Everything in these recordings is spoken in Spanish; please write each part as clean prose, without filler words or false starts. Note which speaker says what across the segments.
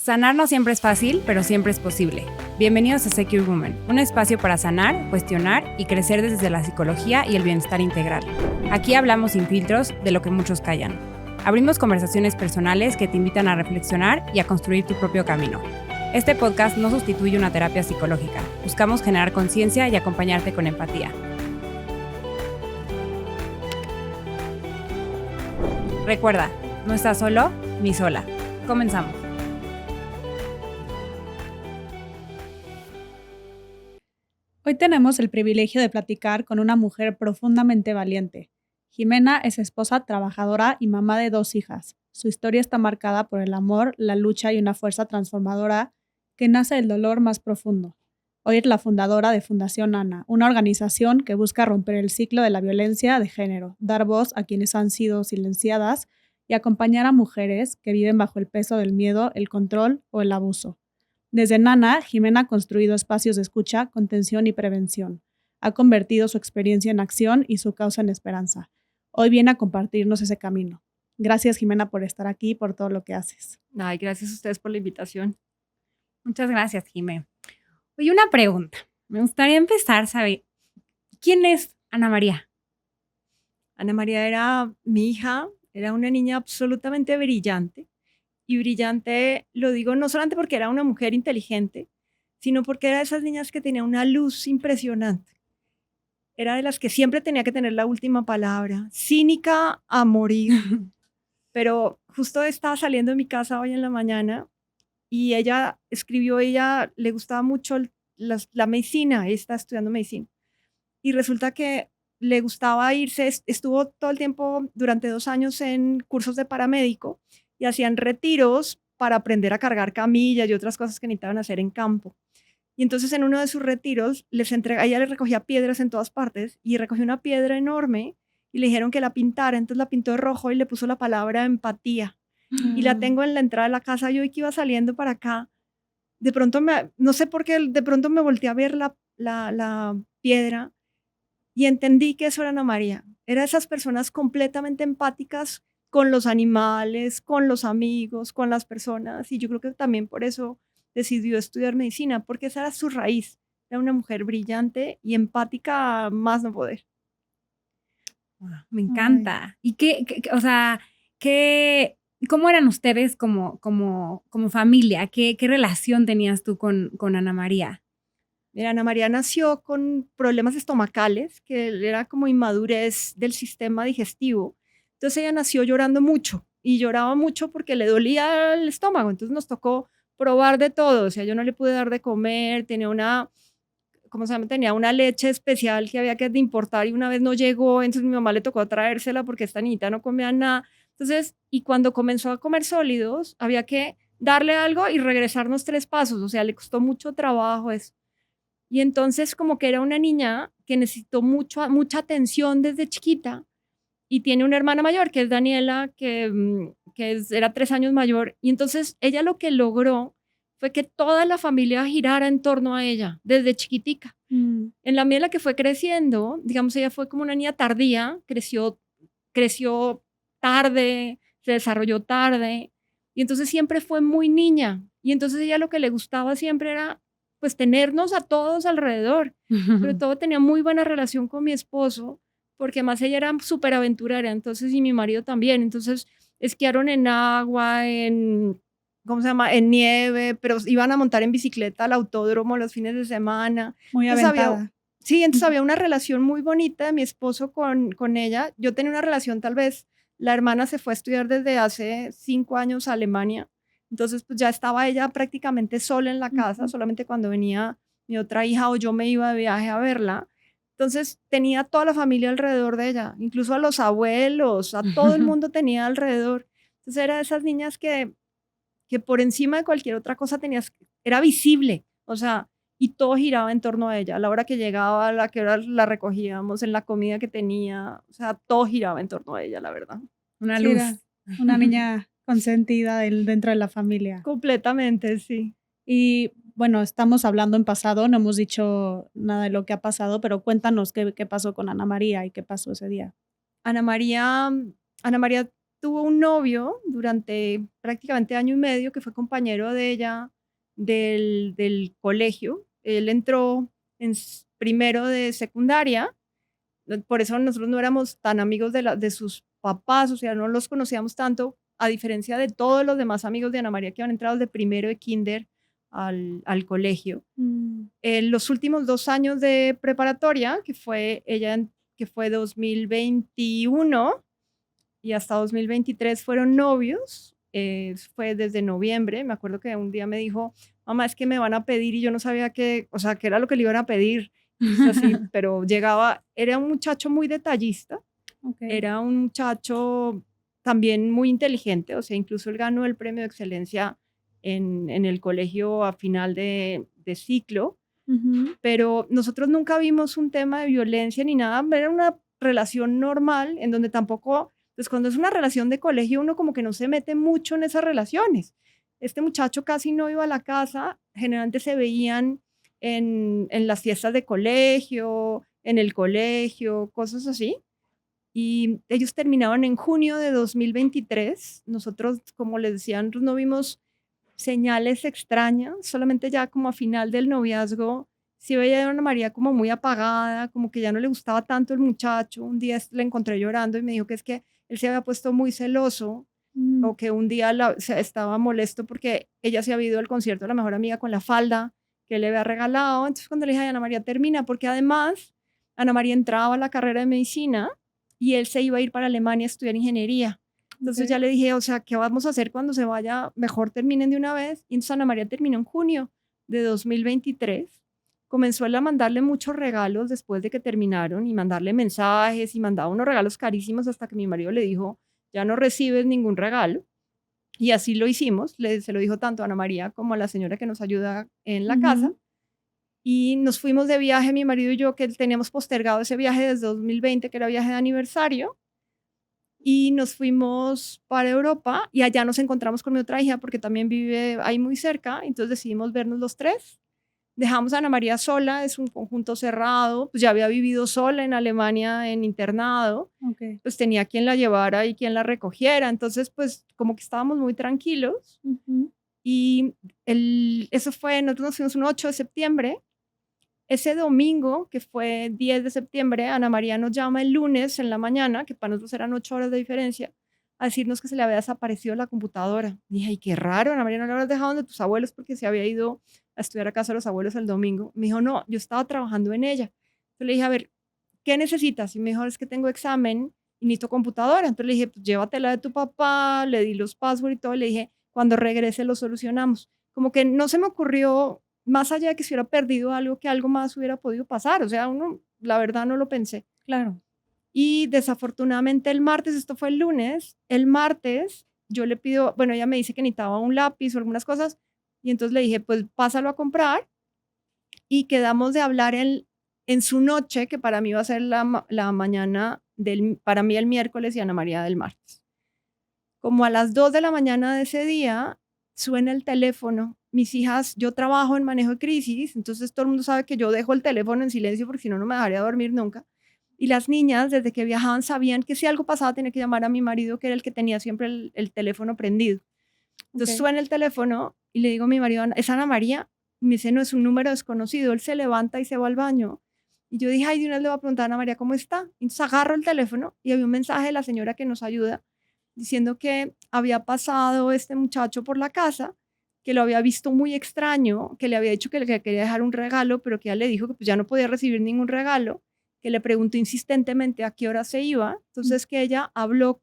Speaker 1: Sanar no siempre es fácil, pero siempre es posible. Bienvenidos a Secure Woman, un espacio para sanar, cuestionar y crecer desde la psicología y el bienestar integral. Aquí hablamos sin filtros de lo que muchos callan. Abrimos conversaciones personales que te invitan a reflexionar y a construir tu propio camino. Este podcast no sustituye una terapia psicológica. Buscamos generar conciencia y acompañarte con empatía. Recuerda, no estás solo ni sola. Comenzamos.
Speaker 2: Hoy tenemos el privilegio de platicar con una mujer profundamente valiente. Jimena es esposa, trabajadora y mamá de 2 hijas. Su historia está marcada por el amor, la lucha y una fuerza transformadora que nace del dolor más profundo. Hoy es la fundadora de Fundación Ana, una organización que busca romper el ciclo de la violencia de género, dar voz a quienes han sido silenciadas y acompañar a mujeres que viven bajo el peso del miedo, el control o el abuso. Desde Nana, Jimena ha construido espacios de escucha, contención y prevención. Ha convertido su experiencia en acción y su causa en esperanza. Hoy viene a compartirnos ese camino. Gracias, Jimena, por estar aquí y por todo lo que haces.
Speaker 3: Ay, gracias a ustedes por la invitación.
Speaker 1: Muchas gracias, Jimé. Oye, una pregunta. Me gustaría empezar, ¿sabe? ¿Quién es Ana María?
Speaker 3: Ana María era mi hija, era una niña absolutamente brillante. Y brillante, lo digo no solamente porque era una mujer inteligente, sino porque era de esas niñas que tenía una luz impresionante. Era de las que siempre tenía que tener la última palabra, cínica a morir. Pero justo estaba saliendo de mi casa hoy en la mañana y ella escribió, ella le gustaba mucho la medicina, ella está estudiando medicina. Y resulta que le gustaba irse, estuvo todo el tiempo, durante 2 años en cursos de paramédico y hacían retiros para aprender a cargar camillas y otras cosas que necesitaban hacer en campo. Y entonces en uno de sus retiros ella le recogía piedras en todas partes y recogió una piedra enorme y le dijeron que la pintara, entonces la pintó de rojo y le puso la palabra empatía. Y la tengo en la entrada de la casa. Yo hoy que iba saliendo para acá, de pronto no sé por qué, de pronto me volteé a ver la piedra y entendí que eso era Ana María. Era esas personas completamente empáticas con los animales, con los amigos, con las personas. Y yo creo que también por eso decidió estudiar medicina, porque esa era su raíz. Era una mujer brillante y empática más no poder.
Speaker 1: Wow, me encanta. Ay. ¿Y cómo eran ustedes como familia? ¿Qué relación tenías tú con Ana María?
Speaker 3: Mira, Ana María nació con problemas estomacales, que era como inmadurez del sistema digestivo. Entonces ella nació llorando mucho y lloraba mucho porque le dolía el estómago. Entonces nos tocó probar de todo. O sea, yo no le pude dar de comer, tenía tenía una leche especial que había que importar y una vez no llegó, entonces mi mamá le tocó traérsela porque esta niñita no comía nada. Entonces, y cuando comenzó a comer sólidos, había que darle algo y regresarnos 3 pasos. O sea, le costó mucho trabajo eso. Y entonces como que era una niña que necesitó mucha atención desde chiquita y tiene una hermana mayor que es Daniela, era 3 años mayor. Y entonces ella lo que logró fue que toda la familia girara en torno a ella desde chiquitica. En la medida en la que fue creciendo, digamos, ella fue como una niña tardía, creció tarde, se desarrolló tarde y entonces siempre fue muy niña. Y entonces ella lo que le gustaba siempre era pues tenernos a todos alrededor. Sobre todo tenía muy buena relación con mi esposo, porque además ella era súper aventurera, entonces, y mi marido también. Entonces, esquiaron en agua, ¿cómo se llama? En nieve, pero iban a montar en bicicleta al autódromo los fines de semana.
Speaker 2: Muy aventada.
Speaker 3: Sí, entonces había una relación muy bonita de mi esposo con ella. Yo tenía una relación, tal vez, la hermana se fue a estudiar desde hace 5 años a Alemania. Entonces, pues ya estaba ella prácticamente sola en la casa, solamente cuando venía mi otra hija o yo me iba de viaje a verla. Entonces, tenía toda la familia alrededor de ella, incluso a los abuelos, a todo el mundo tenía alrededor. Entonces, era de esas niñas que por encima de cualquier otra cosa era visible, o sea, y todo giraba en torno a ella. A la hora que llegaba, a la que hora la recogíamos, en la comida que tenía, o sea, todo giraba en torno a ella, la verdad.
Speaker 1: Una luz.
Speaker 2: Era una niña consentida dentro de la familia.
Speaker 3: Completamente, sí.
Speaker 2: Y bueno, estamos hablando en pasado, no hemos dicho nada de lo que ha pasado, pero cuéntanos qué pasó con Ana María y qué pasó ese día.
Speaker 3: Ana María tuvo un novio durante prácticamente año y medio que fue compañero de ella del colegio. Él entró en primero de secundaria, por eso nosotros no éramos tan amigos de sus papás, o sea, no los conocíamos tanto, a diferencia de todos los demás amigos de Ana María que han entrado de primero de kinder al colegio. En los últimos 2 años de preparatoria, que fue 2021 y hasta 2023 fueron novios, fue desde noviembre. Me acuerdo que un día me dijo, mamá, es que me van a pedir y yo no sabía qué, o sea, qué era lo que le iban a pedir. Así, pero llegaba, era un muchacho muy detallista, era un muchacho también muy inteligente, o sea, incluso él ganó el premio de excelencia en el colegio a final de ciclo, pero nosotros nunca vimos un tema de violencia ni nada, era una relación normal en donde tampoco, pues cuando es una relación de colegio uno como que no se mete mucho en esas relaciones. Este muchacho casi no iba a la casa, generalmente se veían en las fiestas de colegio, en el colegio, cosas así. Y ellos terminaban en junio de 2023. Nosotros, como les decía, no vimos señales extrañas, solamente ya como a final del noviazgo, sí veía a Ana María como muy apagada, como que ya no le gustaba tanto el muchacho. Un día la encontré llorando y me dijo que es que él se había puesto muy celoso o que un día estaba molesto porque ella se había ido al concierto de la mejor amiga con la falda que él le había regalado. Entonces cuando le dije, ay, Ana María, termina, porque además Ana María entraba a la carrera de medicina y él se iba a ir para Alemania a estudiar ingeniería. Entonces ya le dije, o sea, ¿qué vamos a hacer cuando se vaya? Mejor terminen de una vez. Y entonces Ana María terminó en junio de 2023. Comenzó él a mandarle muchos regalos después de que terminaron y mandarle mensajes y mandaba unos regalos carísimos hasta que mi marido le dijo, ya no recibes ningún regalo. Y así lo hicimos. Se lo dijo tanto a Ana María como a la señora que nos ayuda en la casa. Y nos fuimos de viaje, mi marido y yo, que teníamos postergado ese viaje desde 2020, que era viaje de aniversario. Y nos fuimos para Europa y allá nos encontramos con mi otra hija porque también vive ahí muy cerca, entonces decidimos vernos los tres. Dejamos a Ana María sola, es un conjunto cerrado, pues ya había vivido sola en Alemania en internado, pues tenía quien la llevara y quien la recogiera, entonces pues como que estábamos muy tranquilos. Y eso fue, nosotros nos fuimos un 8 de septiembre. Ese domingo, que fue 10 de septiembre, Ana María nos llama el lunes en la mañana, que para nosotros eran 8 horas de diferencia, a decirnos que se le había desaparecido la computadora. Y dije, ay, qué raro, Ana María, ¿no la habrás dejado donde tus abuelos porque se había ido a estudiar a casa de los abuelos el domingo? Me dijo, no, yo estaba trabajando en ella. Entonces le dije, a ver, ¿qué necesitas? Y me dijo, es que tengo examen y necesito computadora. Entonces le dije, pues llévatela de tu papá, le di los passwords y todo, y le dije, cuando regrese lo solucionamos. Como que no se me ocurrió más allá de que se hubiera perdido algo, que algo más hubiera podido pasar. O sea, uno, la verdad no lo pensé.
Speaker 2: Claro.
Speaker 3: Y desafortunadamente el martes, esto fue el lunes, el martes yo le pido, bueno, ella me dice que necesitaba un lápiz o algunas cosas, y entonces le dije, pues pásalo a comprar, y quedamos de hablar en su noche, que para mí va a ser la mañana, para mí el miércoles y Ana María del martes. Como a las 2 de la mañana de ese día, suena el teléfono. Mis hijas, yo trabajo en manejo de crisis, entonces todo el mundo sabe que yo dejo el teléfono en silencio porque si no, no me dejaría dormir nunca. Y las niñas, desde que viajaban, sabían que si algo pasaba tenía que llamar a mi marido, que era el que tenía siempre el teléfono prendido. Entonces suena el teléfono y le digo a mi marido, ¿es Ana María? Y me dice, no, es un número desconocido. Él se levanta y se va al baño. Y yo dije, ay, de una vez le voy a preguntar a Ana María cómo está. Entonces agarro el teléfono y había un mensaje de la señora que nos ayuda diciendo que había pasado este muchacho por la casa, que lo había visto muy extraño, que le había dicho que le quería dejar un regalo, pero que ella le dijo que pues ya no podía recibir ningún regalo, que le preguntó insistentemente a qué hora se iba. Entonces que ella habló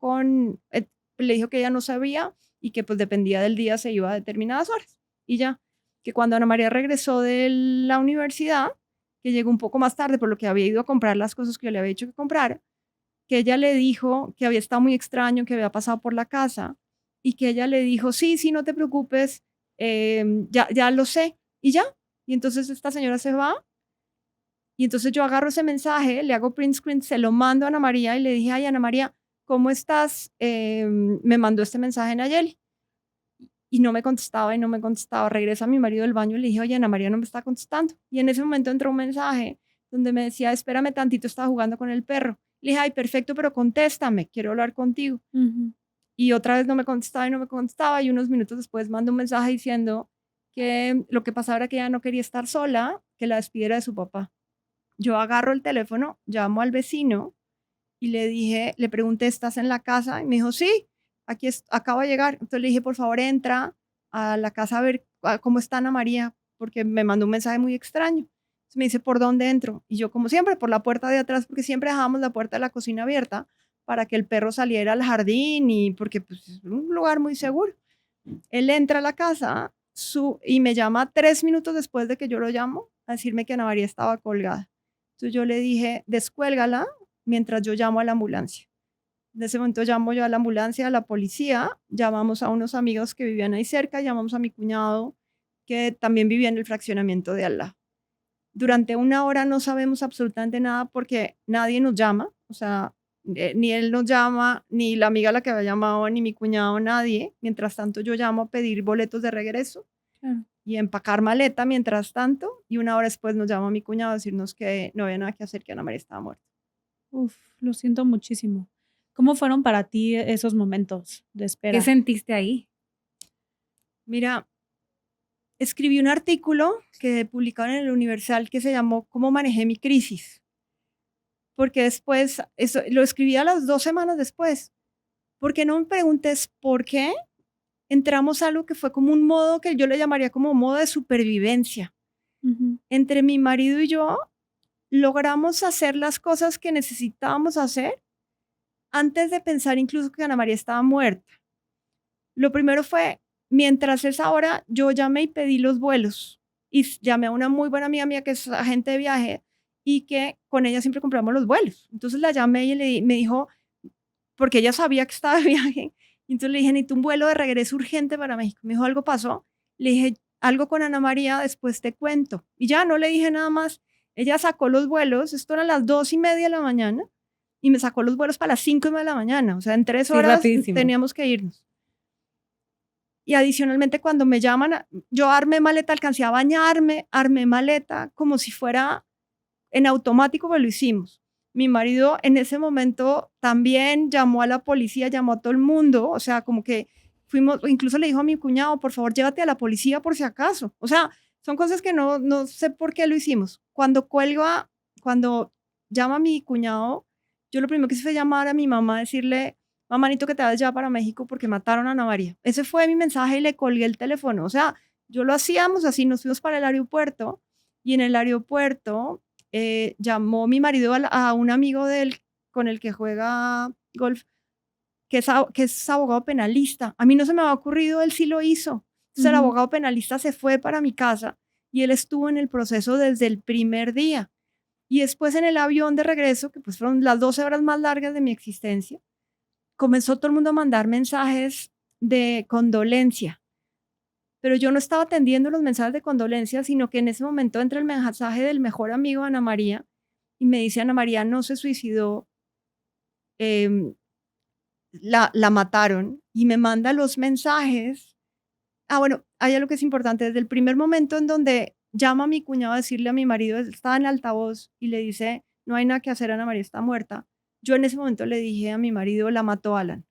Speaker 3: le dijo que ella no sabía y que pues dependía del día se iba a determinadas horas. Y ya, que cuando Ana María regresó de la universidad, que llegó un poco más tarde por lo que había ido a comprar las cosas que yo le había dicho que comprara, que ella le dijo que había estado muy extraño, que había pasado por la casa y que ella le dijo, sí, sí, no te preocupes, ya lo sé y ya. Y entonces esta señora se va y entonces yo agarro ese mensaje, le hago print screen, se lo mando a Ana María y le dije, ay, Ana María, ¿cómo estás? Me mandó este mensaje Nayeli. Y no me contestaba y no me contestaba. Regresa mi marido del baño y le dije, oye, Ana María no me está contestando. Y en ese momento entró un mensaje donde me decía, espérame tantito, estaba jugando con el perro. Le dije, ay, perfecto, pero contéstame, quiero hablar contigo. Y otra vez no me contestaba y no me contestaba, y unos minutos después mando un mensaje diciendo que lo que pasaba era que ella no quería estar sola, que la despidiera de su papá. Yo agarro el teléfono, llamo al vecino y le pregunté, ¿estás en la casa? Y me dijo, sí, acabo de llegar. Entonces le dije, por favor, entra a la casa a ver cómo está Ana María, porque me mandó un mensaje muy extraño. Entonces me dice, ¿por dónde entro? Y yo, como siempre, por la puerta de atrás, porque siempre dejábamos la puerta de la cocina abierta para que el perro saliera al jardín y porque pues, es un lugar muy seguro. Él entra a la casa y me llama 3 minutos después de que yo lo llamo a decirme que Ana María estaba colgada. Entonces yo le dije, descuélgala mientras yo llamo a la ambulancia. En ese momento llamo yo a la ambulancia, a la policía, llamamos a unos amigos que vivían ahí cerca, llamamos a mi cuñado que también vivía en el fraccionamiento de al lado. Durante 1 hora no sabemos absolutamente nada porque nadie nos llama, o sea, ni él nos llama, ni la amiga a la que había llamado, ni mi cuñado, nadie. Mientras tanto yo llamo a pedir boletos de regreso y empacar maleta mientras tanto, y 1 hora después nos llama mi cuñado a decirnos que no había nada que hacer, que Ana María estaba muerta.
Speaker 2: Uf, lo siento muchísimo. ¿Cómo fueron para ti esos momentos de espera?
Speaker 1: ¿Qué sentiste ahí?
Speaker 3: Mira, escribí un artículo que publicaron en el Universal que se llamó ¿Cómo manejé mi crisis? Porque después, eso, lo escribí a las 2 semanas después, porque no me preguntes por qué entramos a algo que fue como un modo que yo le llamaría como modo de supervivencia. Entre mi marido y yo logramos hacer las cosas que necesitábamos hacer antes de pensar incluso que Ana María estaba muerta. Lo primero fue, mientras esa hora, yo llamé y pedí los vuelos. Y llamé a una muy buena amiga mía que es agente de viaje y que con ella siempre compramos los vuelos. Entonces la llamé y me dijo, porque ella sabía que estaba de viaje, y entonces le dije, necesito un vuelo de regreso urgente para México. Me dijo, ¿algo pasó? Le dije, algo con Ana María, después te cuento. Y ya no le dije nada más. Ella sacó los vuelos, esto era las 2:30 de la mañana, y me sacó los vuelos para las 5:30 de la mañana. O sea, en 3 horas teníamos que irnos. Y adicionalmente, cuando me llaman, yo armé maleta, alcancé a bañarme, armé maleta como si fuera en automático, pues lo hicimos. Mi marido en ese momento también llamó a la policía, llamó a todo el mundo, o sea, como que fuimos, incluso le dijo a mi cuñado, por favor, llévate a la policía por si acaso. O sea, son cosas que no sé por qué lo hicimos. Cuando llama a mi cuñado, yo lo primero que hice fue llamar a mi mamá, decirle, mamá, necesito que te vayas ya para México porque mataron a Ana María. Ese fue mi mensaje y le colgué el teléfono. O sea, yo lo hacíamos así, nos fuimos para el aeropuerto y en el aeropuerto llamó mi marido a un amigo de él con el que juega golf, que es abogado penalista. A mí no se me había ocurrido, él sí lo hizo. Entonces el abogado penalista se fue para mi casa y él estuvo en el proceso desde el primer día. Y después en el avión de regreso, que pues fueron las 12 horas más largas de mi existencia, comenzó todo el mundo a mandar mensajes de condolencia. Pero yo no estaba atendiendo los mensajes de condolencia, sino que en ese momento entra el mensaje del mejor amigo de Ana María y me dice, Ana María no se suicidó, la mataron, y me manda los mensajes. Bueno, hay algo que es importante, desde el primer momento en donde llama a mi cuñado a decirle a mi marido, estaba en altavoz y le dice, no hay nada que hacer, Ana María está muerta. Yo en ese momento le dije a mi marido, la mató Alan.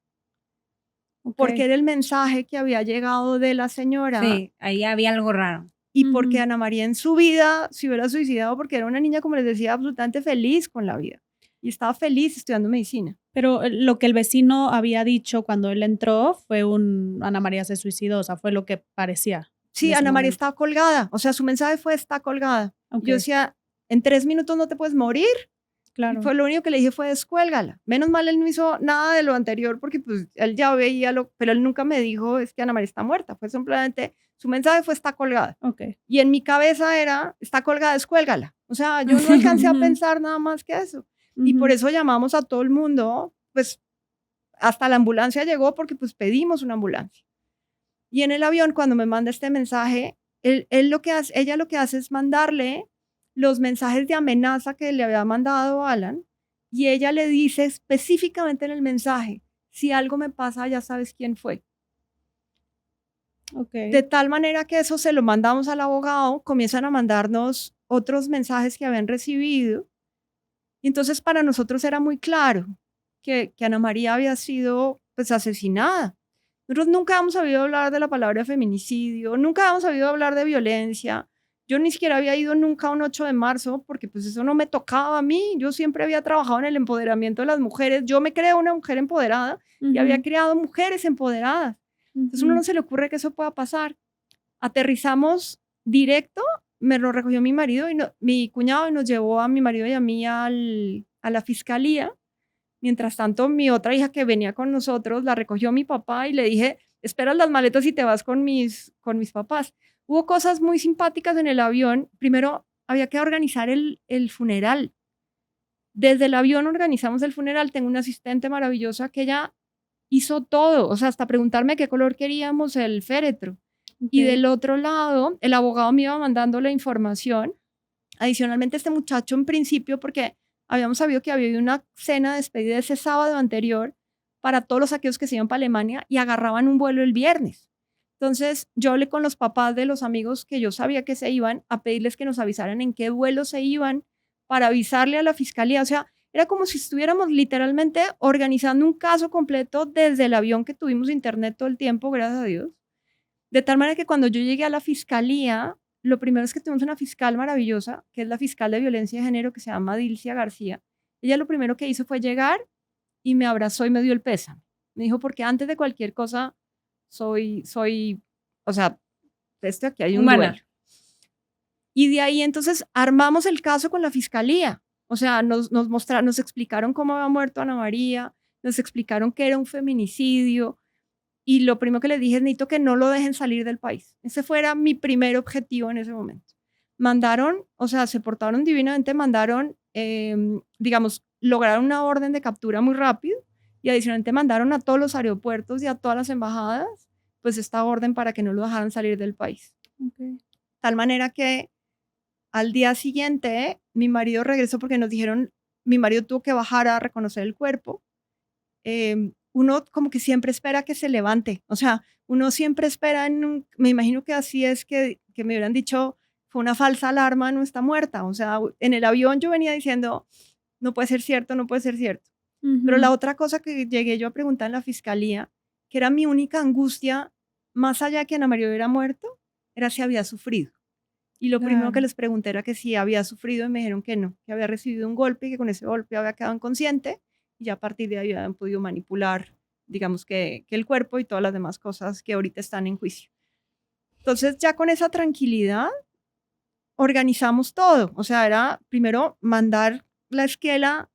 Speaker 3: Porque era el mensaje que había llegado de la señora.
Speaker 1: Sí, ahí había algo raro.
Speaker 3: Y porque Ana María en su vida se hubiera suicidado porque era una niña, como les decía, absolutamente feliz con la vida. Y estaba feliz estudiando medicina.
Speaker 2: Pero lo que el vecino había dicho cuando él entró fue Ana María se suicidó, o sea, fue lo que parecía.
Speaker 3: Sí, Ana María estaba colgada. O sea, su mensaje fue, está colgada. Okay. Yo decía, en 3 minutos no te puedes morir. Claro. Y fue lo único que le dije fue descuélgala. Menos mal él no hizo nada de lo anterior porque pues él ya veía pero él nunca me dijo es que Ana María está muerta. Fue simplemente, su mensaje fue está colgada.
Speaker 2: Okay.
Speaker 3: Y en mi cabeza era está colgada, descuélgala. O sea, yo no alcancé a pensar nada más que eso. Y por eso llamamos a todo el mundo, pues hasta la ambulancia llegó porque pues pedimos una ambulancia. Y en el avión cuando me manda este mensaje, ella lo que hace es mandarle los mensajes de amenaza que le había mandado Alan, y ella le dice específicamente en el mensaje, si algo me pasa ya sabes quién fue.
Speaker 2: Okay.
Speaker 3: De tal manera que eso se lo mandamos al abogado, comienzan a mandarnos otros mensajes que habían recibido, y entonces para nosotros era muy claro que Ana María había sido pues asesinada. Nosotros nunca habíamos sabido hablar de la palabra feminicidio, nunca habíamos sabido hablar de violencia. Yo ni siquiera había ido nunca a un 8 de marzo porque pues eso no me tocaba a mí. Yo siempre había trabajado en el empoderamiento de las mujeres. Yo me creo una mujer empoderada y había creado mujeres empoderadas. Entonces a uno no se le ocurre que eso pueda pasar. Aterrizamos directo, me lo recogió mi marido y mi cuñado y nos llevó a mi marido y a mí a la fiscalía. Mientras tanto, mi otra hija que venía con nosotros la recogió mi papá y le dije, esperas las maletas y te vas con mis papás. Hubo cosas muy simpáticas en el avión. Primero, había que organizar el funeral. Desde el avión organizamos el funeral. Tengo una asistente maravillosa que ella hizo todo, o sea, hasta preguntarme qué color queríamos el féretro. Y del otro lado, el abogado me iba mandando la información. Adicionalmente, este muchacho en principio, porque habíamos sabido que había habido una cena de despedida ese sábado anterior para todos aquellos que se iban para Alemania y agarraban un vuelo el viernes. Entonces, yo hablé con los papás de los amigos que yo sabía que se iban a pedirles que nos avisaran en qué vuelo se iban para avisarle a la fiscalía. O sea, era como si estuviéramos literalmente organizando un caso completo desde el avión, que tuvimos internet todo el tiempo, gracias a Dios. De tal manera que cuando yo llegué a la fiscalía, lo primero es que tuvimos una fiscal maravillosa, que es la fiscal de violencia de género, que se llama Dilcia García. Ella lo primero que hizo fue llegar y me abrazó y me dio el pésame. Me dijo, porque antes de cualquier cosa soy, o sea, aquí hay un duelo. Y de ahí entonces armamos el caso con la fiscalía. O sea, nos explicaron cómo había muerto Ana María, nos explicaron que era un feminicidio. Y lo primero que les dije es, necesito que no lo dejen salir del país. Ese fuera mi primer objetivo en ese momento. Mandaron, o sea, se portaron divinamente, mandaron, digamos, lograron una orden de captura muy rápido y adicionalmente mandaron a todos los aeropuertos y a todas las embajadas, pues esta orden para que no lo dejaran salir del país. Tal manera que al día siguiente mi marido regresó porque nos dijeron, mi marido tuvo que bajar a reconocer el cuerpo. Uno como que siempre espera que se levante, o sea, uno siempre espera, me imagino que así es que me hubieran dicho, fue una falsa alarma, no está muerta, o sea, en el avión yo venía diciendo, no puede ser cierto, no puede ser cierto. Pero la otra cosa que llegué yo a preguntar en la fiscalía, que era mi única angustia, más allá de que Ana María hubiera muerto, era si había sufrido. Y lo primero que les pregunté era que si había sufrido y me dijeron que no, que había recibido un golpe y que con ese golpe había quedado inconsciente. Y ya a partir de ahí habían podido manipular, digamos que el cuerpo y todas las demás cosas que ahorita están en juicio. Entonces, ya con esa tranquilidad, organizamos todo. O sea, era primero mandar la esquela,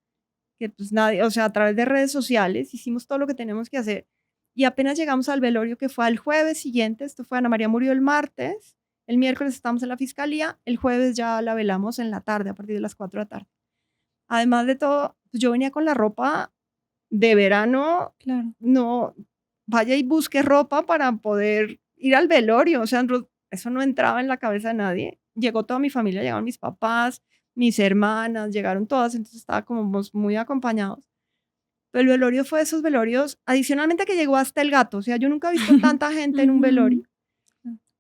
Speaker 3: que pues nadie, o sea, a través de redes sociales, hicimos todo lo que tenemos que hacer. Y apenas llegamos al velorio, que fue al jueves siguiente, esto fue, Ana María murió el martes, el miércoles estamos en la fiscalía, el jueves ya la velamos en la tarde, a partir de las 4 de la tarde. Además de todo, pues yo venía con la ropa de verano, no, vaya y busque ropa para poder ir al velorio, o sea, eso no entraba en la cabeza de nadie. Llegó toda mi familia, llegaron mis papás, mis hermanas, llegaron todas, entonces estaba como muy acompañados. Pero el velorio fue de esos velorios, adicionalmente que llegó hasta el gato, o sea, yo nunca he visto tanta gente en un velorio,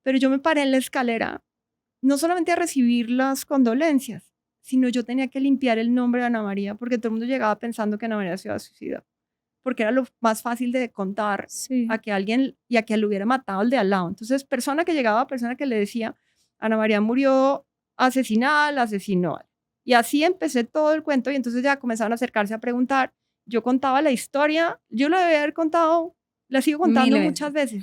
Speaker 3: pero yo me paré en la escalera, no solamente a recibir las condolencias, sino yo tenía que limpiar el nombre de Ana María, porque todo el mundo llegaba pensando que Ana María se iba a suicidar, porque era lo más fácil de contar a que alguien y a que lo hubiera matado el de al lado. Entonces, persona que llegaba, persona que le decía, Ana María murió asesinada, la asesinó. Y así empecé todo el cuento y entonces ya comenzaron a acercarse a preguntar. Yo contaba la historia, yo la debía haber contado, la sigo contando muchas veces,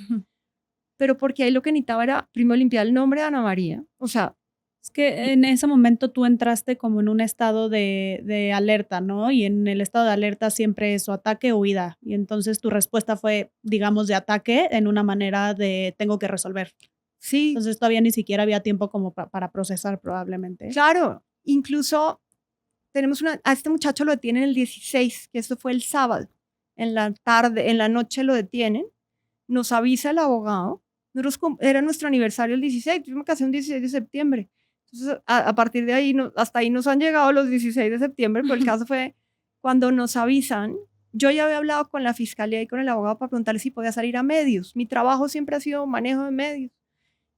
Speaker 3: pero porque ahí lo que necesitaba era primero limpiar el nombre de Ana María, o sea,
Speaker 2: es que en ese momento tú entraste como en un estado de alerta, ¿no? Y en el estado de alerta siempre es o ataque o huida. Y entonces tu respuesta fue, digamos, de ataque en una manera de tengo que resolver.
Speaker 3: Sí.
Speaker 2: Entonces todavía ni siquiera había tiempo como para procesar probablemente.
Speaker 3: Claro, incluso tenemos a este muchacho lo detienen el 16, que esto fue el sábado. En la tarde, en la noche lo detienen. Nos avisa el abogado. Era nuestro aniversario el 16, yo me casé un 16 de septiembre. Entonces, a partir de ahí, hasta ahí nos han llegado los 16 de septiembre, pero el caso fue cuando nos avisan. Yo ya había hablado con la fiscalía y con el abogado para preguntarle si podía salir a medios. Mi trabajo siempre ha sido manejo de medios.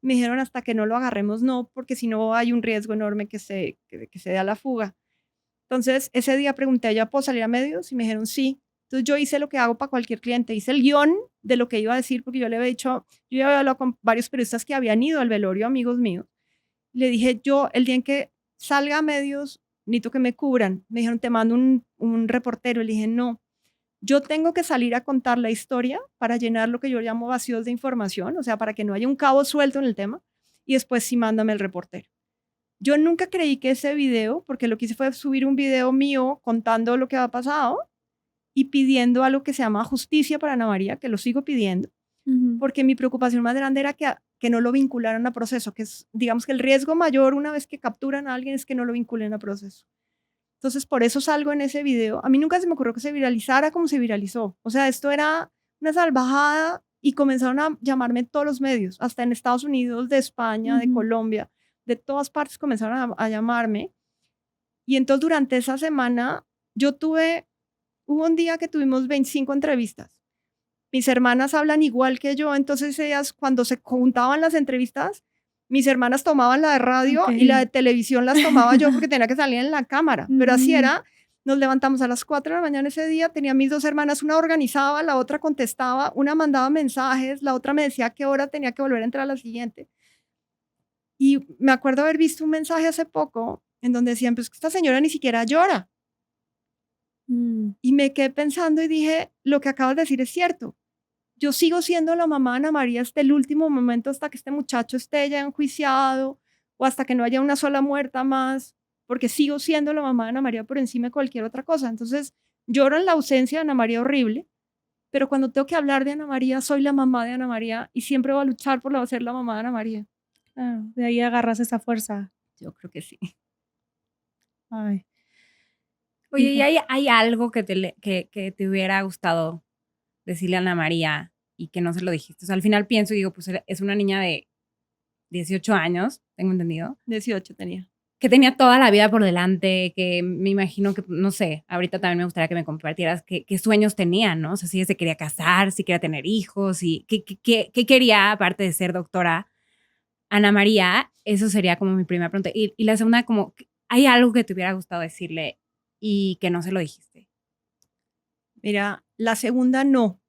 Speaker 3: Me dijeron hasta que no lo agarremos, no, porque si no hay un riesgo enorme que se dé a la fuga. Entonces, ese día pregunté, ¿ya puedo salir a medios? Y me dijeron sí. Entonces yo hice lo que hago para cualquier cliente, hice el guión de lo que iba a decir, porque yo le había dicho, yo ya había hablado con varios periodistas que habían ido al velorio, amigos míos. Le dije, yo el día en que salga a medios, necesito que me cubran. Me dijeron, te mando un reportero. Le dije, no, yo tengo que salir a contar la historia para llenar lo que yo llamo vacíos de información, o sea, para que no haya un cabo suelto en el tema, y después sí mándame el reportero. Yo nunca creí que ese video, porque lo que hice fue subir un video mío contando lo que había pasado y pidiendo algo que se llama justicia para Ana María, que lo sigo pidiendo, porque mi preocupación más grande era que no lo vincularan a proceso, que es, digamos que el riesgo mayor una vez que capturan a alguien es que no lo vinculen a proceso. Entonces, por eso salgo en ese video. A mí nunca se me ocurrió que se viralizara como se viralizó. O sea, esto era una salvajada y comenzaron a llamarme todos los medios, hasta en Estados Unidos, de España, de Colombia, de todas partes comenzaron a llamarme. Y entonces durante esa semana hubo un día que tuvimos 25 entrevistas. Mis hermanas hablan igual que yo, entonces ellas cuando se juntaban las entrevistas, mis hermanas tomaban la de radio y la de televisión las tomaba yo porque tenía que salir en la cámara. Pero así era, nos levantamos a las 4 de la mañana ese día, tenía mis dos hermanas, una organizaba, la otra contestaba, una mandaba mensajes, la otra me decía a qué hora tenía que volver a entrar a la siguiente. Y me acuerdo haber visto un mensaje hace poco en donde decían, pues que esta señora ni siquiera llora. Y me quedé pensando y dije, lo que acabas de decir es cierto. Yo sigo siendo la mamá de Ana María hasta el último momento, hasta que este muchacho esté ya enjuiciado o hasta que no haya una sola muerta más, porque sigo siendo la mamá de Ana María por encima de cualquier otra cosa. Entonces, lloro en la ausencia de Ana María horrible, pero cuando tengo que hablar de Ana María, soy la mamá de Ana María y siempre voy a luchar por ser la mamá de Ana María.
Speaker 2: Claro, de ahí agarras esa fuerza.
Speaker 3: Yo creo que sí.
Speaker 2: Ay.
Speaker 1: Oye, ¿y hay algo que te hubiera gustado decirle a Ana María y que no se lo dijiste? O sea, al final pienso y digo, pues es una niña de 18 años, tengo entendido.
Speaker 3: 18 tenía.
Speaker 1: Que tenía toda la vida por delante, que me imagino que, no sé, ahorita también me gustaría que me compartieras qué sueños tenía, ¿no? O sea, si ella se quería casar, si quería tener hijos, y qué quería, aparte de ser doctora, Ana María. Eso sería como mi primera pregunta. Y la segunda, como, ¿hay algo que te hubiera gustado decirle y que no se lo dijiste?
Speaker 3: Mira, la segunda no.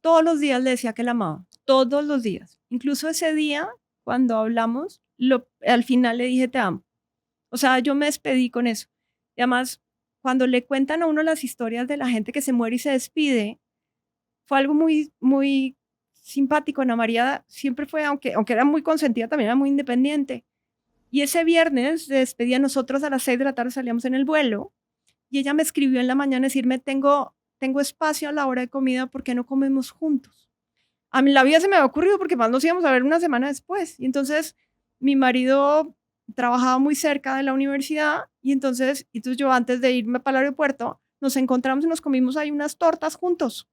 Speaker 3: Todos los días le decía que la amaba, todos los días. Incluso ese día, cuando hablamos, al final le dije te amo. O sea, yo me despedí con eso. Y además, cuando le cuentan a uno las historias de la gente que se muere y se despide, fue algo muy, muy simpático. Ana María siempre fue, aunque era muy consentida, también era muy independiente. Y ese viernes se despedía, nosotros a las 6 de la tarde salíamos en el vuelo y ella me escribió en la mañana decirme, tengo espacio a la hora de comida, ¿por qué no comemos juntos? A mí la vida se me había ocurrido porque más nos íbamos a ver una semana después. Y entonces mi marido trabajaba muy cerca de la universidad y entonces yo antes de irme para el aeropuerto nos encontramos y nos comimos ahí unas tortas juntos.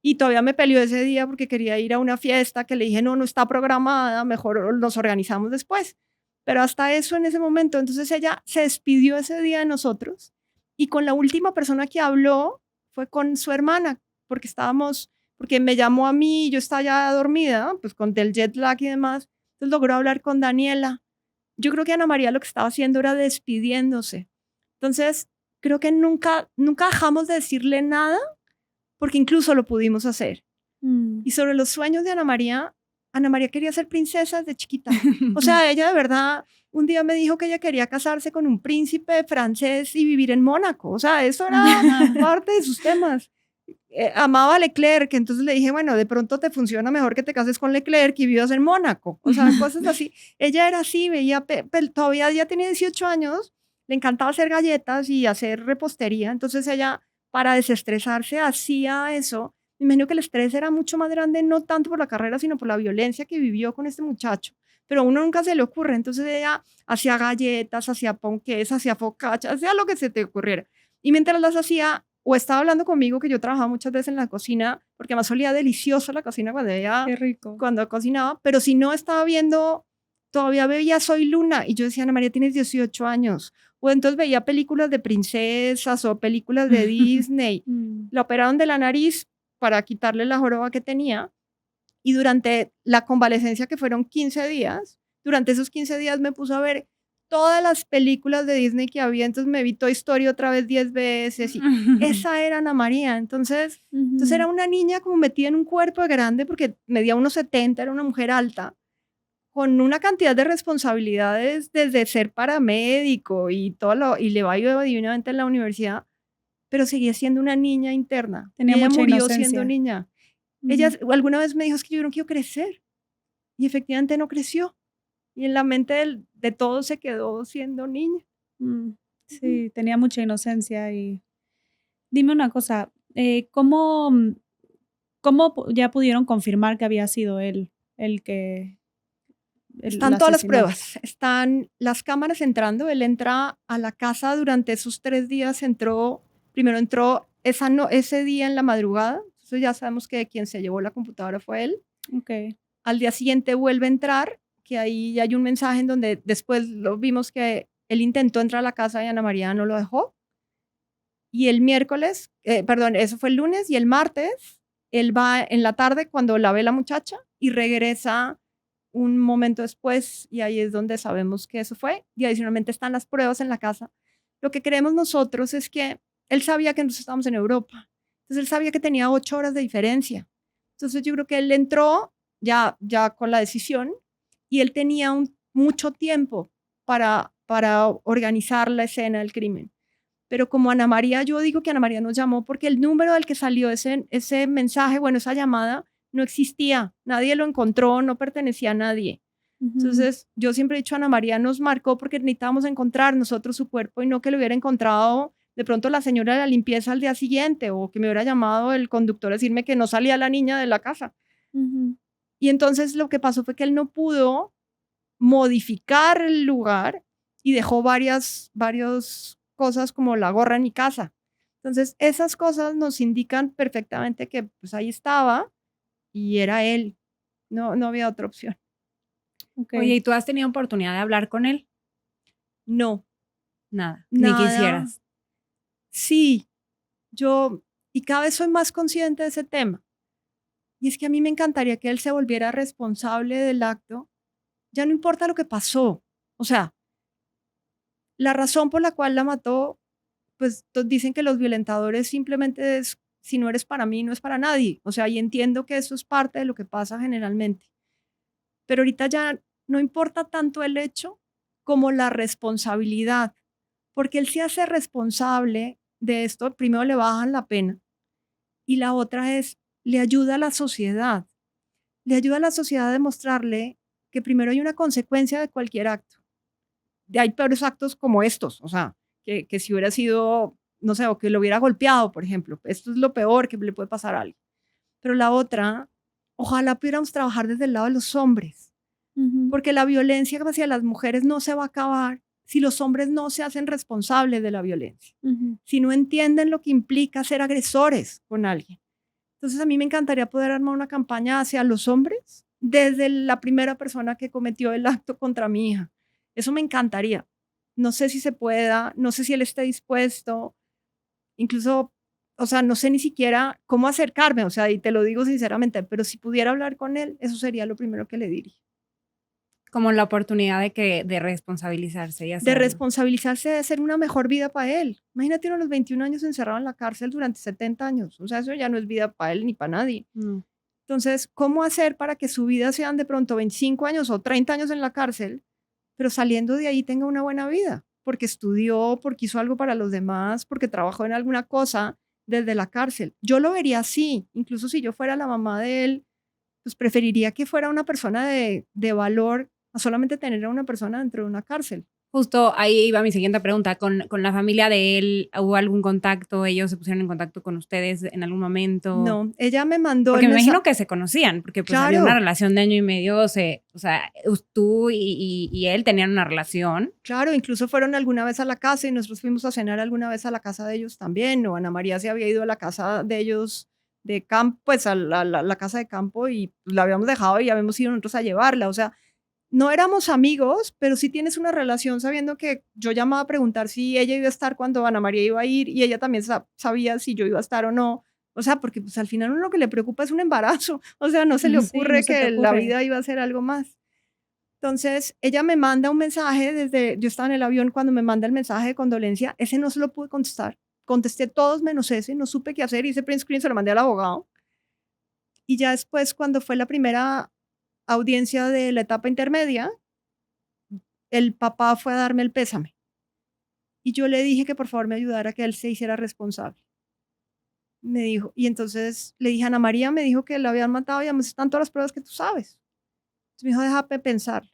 Speaker 3: Y todavía me peleó ese día porque quería ir a una fiesta que le dije, no está programada, mejor nos organizamos después. Pero hasta eso en ese momento, entonces ella se despidió ese día de nosotros y con la última persona que habló fue con su hermana, porque me llamó a mí, yo estaba ya dormida, pues con el jet lag y demás, entonces logró hablar con Daniela. Yo creo que Ana María lo que estaba haciendo era despidiéndose. Entonces, creo que nunca dejamos de decirle nada, porque incluso lo pudimos hacer. Y sobre los sueños de Ana María quería ser princesa desde chiquita. O sea, ella de verdad un día me dijo que ella quería casarse con un príncipe francés y vivir en Mónaco. O sea, eso era parte de sus temas. Amaba a Leclerc, entonces le dije, bueno, de pronto te funciona mejor que te cases con Leclerc y vivas en Mónaco. O sea, cosas así. Ella era así, todavía ya tenía 18 años, le encantaba hacer galletas y hacer repostería. Entonces ella, para desestresarse, hacía eso. Me imagino que el estrés era mucho más grande, no tanto por la carrera, sino por la violencia que vivió con este muchacho. Pero a uno nunca se le ocurre. Entonces ella hacía galletas, hacía ponqués, hacía focaccia, hacía lo que se te ocurriera. Y mientras las hacía, o estaba hablando conmigo, que yo trabajaba muchas veces en la cocina, porque además olía delicioso la cocina cuando cocinaba, pero si no estaba viendo, todavía veía Soy Luna, y yo decía, Ana María, tienes 18 años. O entonces veía películas de princesas o películas de Disney. La operaron de la nariz para quitarle la joroba que tenía, y durante la convalecencia, que fueron 15 días, durante esos 15 días me puso a ver todas las películas de Disney que había, entonces me vi Toy Story otra vez 10 veces y esa era Ana María. Entonces era una niña como metida en un cuerpo grande porque medía 1,70, era una mujer alta, con una cantidad de responsabilidades desde ser paramédico y y le va divinamente en la universidad, pero seguía siendo una niña interna.
Speaker 2: Tenía
Speaker 3: Ella
Speaker 2: mucha
Speaker 3: murió
Speaker 2: inocencia.
Speaker 3: siendo niña. Ella alguna vez me dijo, es que yo no quiero crecer. Y efectivamente no creció. Y en la mente de todos se quedó siendo niña.
Speaker 2: Sí, tenía mucha inocencia. Y dime una cosa, ¿cómo ya pudieron confirmar que había sido él el que
Speaker 3: Están
Speaker 2: la
Speaker 3: todas las
Speaker 2: asesinó?
Speaker 3: pruebas, están las cámaras entrando, él entra a la casa durante esos 3 días, primero entró ese día en la madrugada, entonces ya sabemos que quien se llevó la computadora fue él.
Speaker 2: Okay.
Speaker 3: Al día siguiente vuelve a entrar, que ahí ya hay un mensaje en donde después lo vimos que él intentó entrar a la casa y Ana María no lo dejó. Y el miércoles, perdón, eso fue el lunes, y el martes, él va en la tarde cuando la ve la muchacha y regresa un momento después, y ahí es donde sabemos que eso fue. Y adicionalmente están las pruebas en la casa. Lo que creemos nosotros es que él sabía que nosotros estábamos en Europa. Entonces él sabía que tenía 8 horas de diferencia. Entonces yo creo que él entró ya con la decisión y él tenía mucho tiempo para organizar la escena del crimen. Pero como Ana María, yo digo que Ana María nos llamó porque el número del que salió ese mensaje, bueno, esa llamada, no existía. Nadie lo encontró, no pertenecía a nadie. Entonces, yo siempre he dicho, Ana María nos marcó porque necesitábamos encontrar nosotros su cuerpo y no que lo hubiera encontrado de pronto la señora de la limpieza al día siguiente o que me hubiera llamado el conductor a decirme que no salía la niña de la casa. Y entonces lo que pasó fue que él no pudo modificar el lugar y dejó varias cosas como la gorra en mi casa. Entonces, esas cosas nos indican perfectamente que pues ahí estaba y era él. No había otra opción.
Speaker 2: Okay.
Speaker 1: Oye, ¿y tú has tenido oportunidad de hablar con él?
Speaker 3: No.
Speaker 1: Nada, ni
Speaker 3: Nada.
Speaker 1: quisieras.
Speaker 3: Sí, y cada vez soy más consciente de ese tema. Y es que a mí me encantaría que él se volviera responsable del acto. Ya no importa lo que pasó. O sea, la razón por la cual la mató, pues dicen que los violentadores simplemente es, si no eres para mí, no es para nadie. O sea, y entiendo que eso es parte de lo que pasa generalmente. Pero ahorita ya no importa tanto el hecho como la responsabilidad, porque él se hace responsable de esto, primero le bajan la pena y la otra es, le ayuda a la sociedad. Le ayuda a la sociedad a demostrarle que primero hay una consecuencia de cualquier acto. Hay peores actos como estos, o sea, que si hubiera sido, no sé, o que lo hubiera golpeado, por ejemplo. Esto es lo peor que le puede pasar a alguien. Pero la otra, ojalá pudiéramos trabajar desde el lado de los hombres, porque la violencia hacia las mujeres no se va a acabar si los hombres no se hacen responsables de la violencia, si no entienden lo que implica ser agresores con alguien. Entonces a mí me encantaría poder armar una campaña hacia los hombres desde la primera persona que cometió el acto contra mi hija. Eso me encantaría. No sé si se pueda, no sé si él esté dispuesto, incluso, o sea, no sé ni siquiera cómo acercarme, o sea, y te lo digo sinceramente, pero si pudiera hablar con él, eso sería lo primero que le diría.
Speaker 1: Como la oportunidad de responsabilizarse y
Speaker 3: De
Speaker 1: hacerlo.
Speaker 3: responsabilizarse de hacer una mejor vida para él. Imagínate uno a los 21 años encerrado en la cárcel durante 70 años. O sea, eso ya no es vida para él ni para nadie. Entonces, ¿cómo hacer para que su vida sean de pronto 25 años o 30 años en la cárcel, pero saliendo de ahí tenga una buena vida? Porque estudió, porque hizo algo para los demás, porque trabajó en alguna cosa desde la cárcel. Yo lo vería así. Incluso si yo fuera la mamá de él, pues preferiría que fuera una persona de valor a solamente tener a una persona dentro de una cárcel.
Speaker 1: Justo ahí iba mi siguiente pregunta. ¿Con la familia de él hubo algún contacto? ¿Ellos se pusieron en contacto con ustedes en algún momento?
Speaker 3: No, ella me mandó
Speaker 1: porque me imagino que se conocían, porque pues había una relación de 1 año y medio, o sea, tú y él tenían una relación.
Speaker 3: Claro, incluso fueron alguna vez a la casa y nosotros fuimos a cenar alguna vez a la casa de ellos también, o Ana María se había ido a la casa de ellos de campo, pues a la casa de campo y la habíamos dejado y habíamos ido nosotros a llevarla, o sea, no éramos amigos, pero sí tienes una relación sabiendo que yo llamaba a preguntar si ella iba a estar cuando Ana María iba a ir y ella también sabía si yo iba a estar o no. O sea, porque pues al final uno lo que le preocupa es un embarazo. O sea, no se le ocurre que la vida iba a ser algo más. Entonces, ella me manda un mensaje yo estaba en el avión cuando me manda el mensaje de condolencia, ese no se lo pude contestar. Contesté todos menos ese, no supe qué hacer, hice print screen, se lo mandé al abogado. Y ya después, cuando fue la primera audiencia de la etapa intermedia, el papá fue a darme el pésame. Y yo le dije que por favor me ayudara, que él se hiciera responsable. Me dijo, y entonces le dije, Ana María me dijo que la habían matado y además están todas las pruebas que tú sabes. Entonces me dijo, déjame pensar.